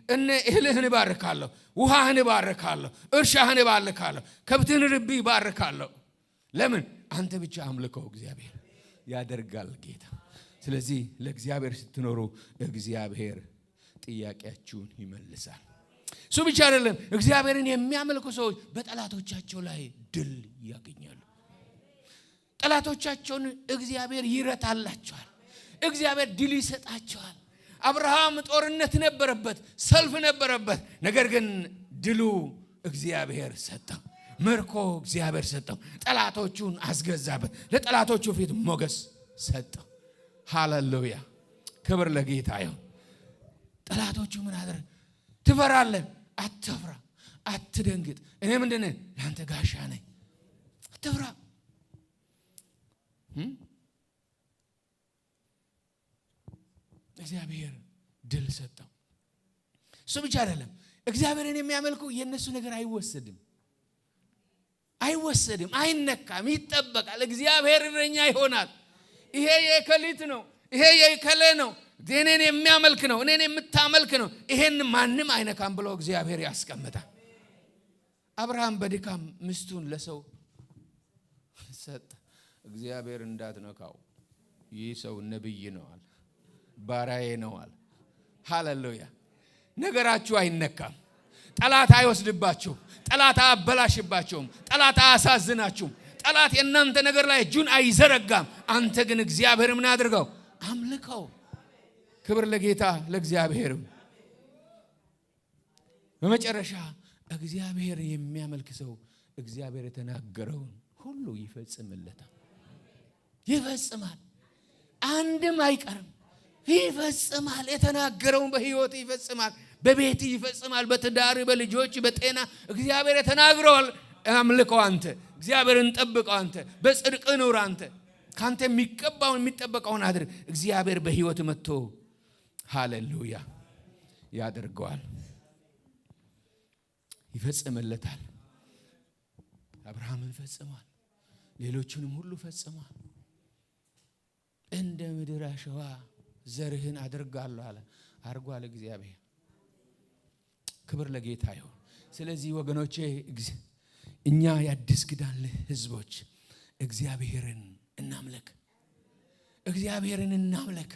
እነ እህልህን ባርካለሁ፣ ውሃህን ባርካለሁ፣ እርሻህን ባርካለሁ፣ ከብትህን ርቢ ባርካለሁ። ለምን? አንተ ብቻ አምልከው፣ እግዚአብሔር ያደርጋል ጌታ። ስለዚህ ለእግዚአብሔር ስትኖሩ እግዚአብሔር ጥያቄያችሁን ይመልሳል። እሱ ብቻ አይደለም፣ እግዚአብሔርን የሚያመልኩ ሰዎች በጠላቶቻቸው ላይ ድል ያገኛሉ። ጠላቶቻቸውን እግዚአብሔር ይረታላቸዋል። እግዚአብሔር ድል ይሰጣቸዋል። አብርሃም ጦርነት ነበረበት፣ ሰልፍ ነበረበት። ነገር ግን ድሉ እግዚአብሔር ሰጠው። ምርኮ እግዚአብሔር ሰጠው። ጠላቶቹን አስገዛበት። ለጠላቶቹ ፊት ሞገስ ሰጠው። ሃሌሉያ! ክብር ለጌታ ይሁን። ጠላቶቹ ምን አደረገ? ትፈራለህ? አትፍራ፣ አትደንግጥ። እኔ ምንድነው? ለአንተ ጋሻ ነኝ። አትፍራ። እግዚአብሔር ድል ሰጠው። እሱ ብቻ አይደለም፣ እግዚአብሔርን የሚያመልኩ የነሱ ነገር አይወሰድም፣ አይነካም፣ ይጠበቃል። እግዚአብሔር እረኛ ይሆናል። ይሄ የከሊት ነው፣ ይሄ የከለ ነው፣ እኔን የሚያመልክ ነው፣ እኔን የምታመልክ ነው፣ ይሄን ማንም አይነካም ብሎ እግዚአብሔር ያስቀምጣል። አብርሃም በድካም ሚስቱን ለሰው ሰጠ። እግዚአብሔር እንዳትነካው፣ ይህ ሰው ነብይ ነዋል፣ ባሪያዬ ነዋል። ሃሌሉያ! ነገራችሁ አይነካም። ጠላት አይወስድባችሁም። ጠላት አያበላሽባችሁም። ጠላት አያሳዝናችሁም። ጠላት የእናንተ ነገር ላይ እጁን አይዘረጋም። አንተ ግን እግዚአብሔር ምን አድርገው? አምልከው። ክብር ለጌታ ለእግዚአብሔር። በመጨረሻ እግዚአብሔር የሚያመልክ ሰው እግዚአብሔር የተናገረውን ሁሉ ይፈጽምለታል። ይፈጽማል። አንድም አይቀርም። ይፈጽማል። የተናገረውን በህይወት ይፈጽማል፣ በቤት ይፈጽማል፣ በትዳር፣ በልጆች፣ በጤና እግዚአብሔር የተናገረዋል። አምልከው አንተ፣ እግዚአብሔርን ጠብቀው አንተ፣ በጽድቅ ኑር አንተ፣ ካንተ የሚጠበቀውን አድርግ። እግዚአብሔር በህይወት መጥቶ ሃሌሉያ ያደርገዋል፣ ይፈጽምለታል። አብርሃምን ፈጽሟል፣ ሌሎችንም ሁሉ ፈጽሟል። እንደ ምድር አሸዋ ዘርህን አድርጋለሁ አለ። አርጓል እግዚአብሔር። ክብር ለጌታ ይሁን። ስለዚህ ወገኖቼ እኛ የአዲስ ኪዳን ህዝቦች እግዚአብሔርን እናምልክ፣ እግዚአብሔርን እናምልክ።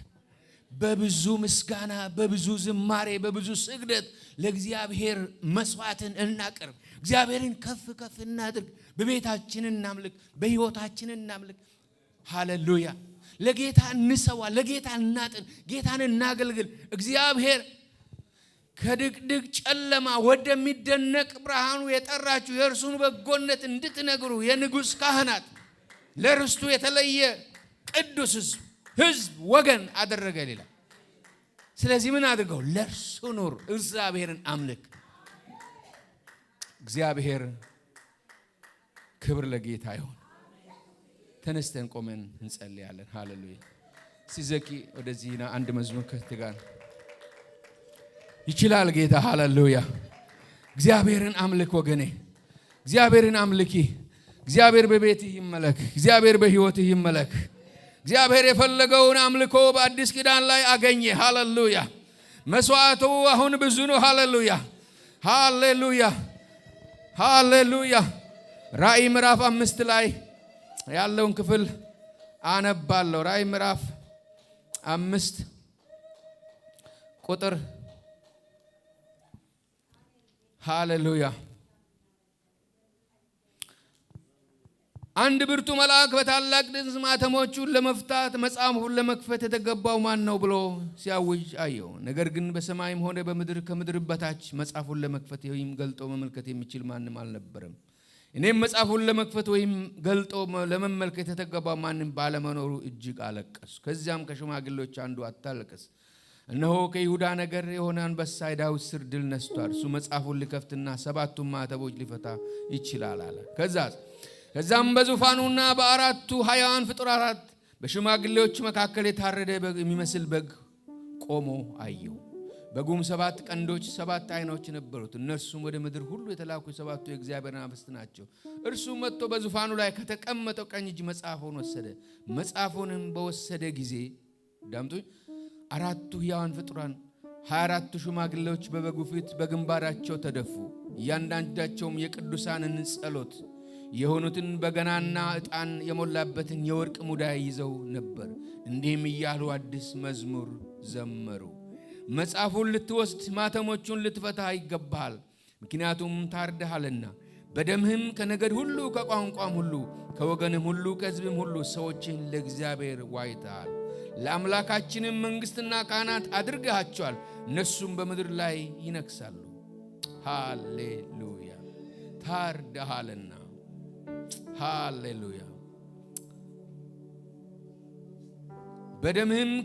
በብዙ ምስጋና፣ በብዙ ዝማሬ፣ በብዙ ስግደት ለእግዚአብሔር መስዋዕትን እናቅርብ። እግዚአብሔርን ከፍ ከፍ እናድርግ። በቤታችን እናምልክ፣ በህይወታችን እናምልክ። ሃሌሉያ። ለጌታ እንሰዋ፣ ለጌታ እናጥን፣ ጌታን እናገልግል። እግዚአብሔር ከድቅድቅ ጨለማ ወደሚደነቅ ብርሃኑ የጠራችሁ የእርሱን በጎነት እንድትነግሩ የንጉሥ ካህናት ለርስቱ የተለየ ቅዱስ ህዝብ ወገን አደረገ ይላል። ስለዚህ ምን አድርገው? ለእርሱ ኑር፣ እግዚአብሔርን አምልክ። እግዚአብሔር ክብር ለጌታ ይሁን። ተነስተን ቆመን እንጸልያለን። ሃሌሉያ። ሲዘኪ ወደዚህና አንድ መዝሙር ከትጋር ይችላል ጌታ። ሃሌሉያ። እግዚአብሔርን አምልክ ወገኔ፣ እግዚአብሔርን አምልኪ። እግዚአብሔር በቤትህ ይመለክ፣ እግዚአብሔር በህይወትህ ይመለክ። እግዚአብሔር የፈለገውን አምልኮ በአዲስ ኪዳን ላይ አገኘ። ሃሌሉያ። መስዋዕቱ አሁን ብዙ ነው። ሃሌሉያ፣ ሃሌሉያ፣ ሃሌሉያ። ራእይ ምዕራፍ 5 ላይ ያለውን ክፍል አነባለሁ። ራእይ ምዕራፍ 5 ቁጥር ሃሌሉያ። አንድ ብርቱ መልአክ በታላቅ ድምፅ ማተሞቹን ለመፍታት መጽሐፉን ለመክፈት የተገባው ማን ነው ብሎ ሲያውጅ አየሁ። ነገር ግን በሰማይም ሆነ በምድር ከምድር በታች መጽሐፉን ለመክፈት ወይም ገልጦ መመልከት የሚችል ማንም አልነበረም። እኔም መጽሐፉን ለመክፈት ወይም ገልጦ ለመመልከት የተገባው ማንም ባለመኖሩ እጅግ አለቀስኩ። ከዚያም ከሽማግሌዎች አንዱ አታልቅስ፣ እነሆ ከይሁዳ ነገድ የሆነ አንበሳ የዳዊት ስር ድል ነስቷል። እሱ መጽሐፉን ሊከፍትና ሰባቱን ማዕተቦች ሊፈታ ይችላል አለ። ከዛም በዙፋኑና በአራቱ ሕያዋን ፍጡራን በሽማግሌዎች መካከል የታረደ በግ የሚመስል በግ ቆሞ አየሁ። በጉም 7 ቀንዶች 7 ዓይኖች ነበሩት። እነርሱም ወደ ምድር ሁሉ የተላኩ የሰባቱ የእግዚአብሔር መናፍስት ናቸው። እርሱም መጥቶ በዙፋኑ ላይ ከተቀመጠው ቀኝ እጅ መጽሐፉን ወሰደ። መጽሐፉንም በወሰደ ጊዜ ዳምጡኝ፣ 4ቱ ሕያዋን ፍጡራን 24ቱ ሽማግሌዎች በበጉ ፊት በግንባራቸው ተደፉ። እያንዳንዳቸውም የቅዱሳንን ጸሎት የሆኑትን በገናና ዕጣን የሞላበትን የወርቅ ሙዳይ ይዘው ነበር። እንዲህም እያሉ አዲስ መዝሙር ዘመሩ። መጽሐፉን ልትወስድ ማተሞቹን ልትፈታ ይገባሃል፣ ምክንያቱም ታርደሃልና በደምህም ከነገድ ሁሉ ከቋንቋም ሁሉ ከወገንም ሁሉ ከሕዝብም ሁሉ ሰዎችን ለእግዚአብሔር ዋይተሃል። ለአምላካችንም መንግሥትና ካህናት አድርገሃቸዋል፣ እነሱም በምድር ላይ ይነግሣሉ። ሃሌሉያ። ታርደሃልና ሃሌሉያ። በደምህም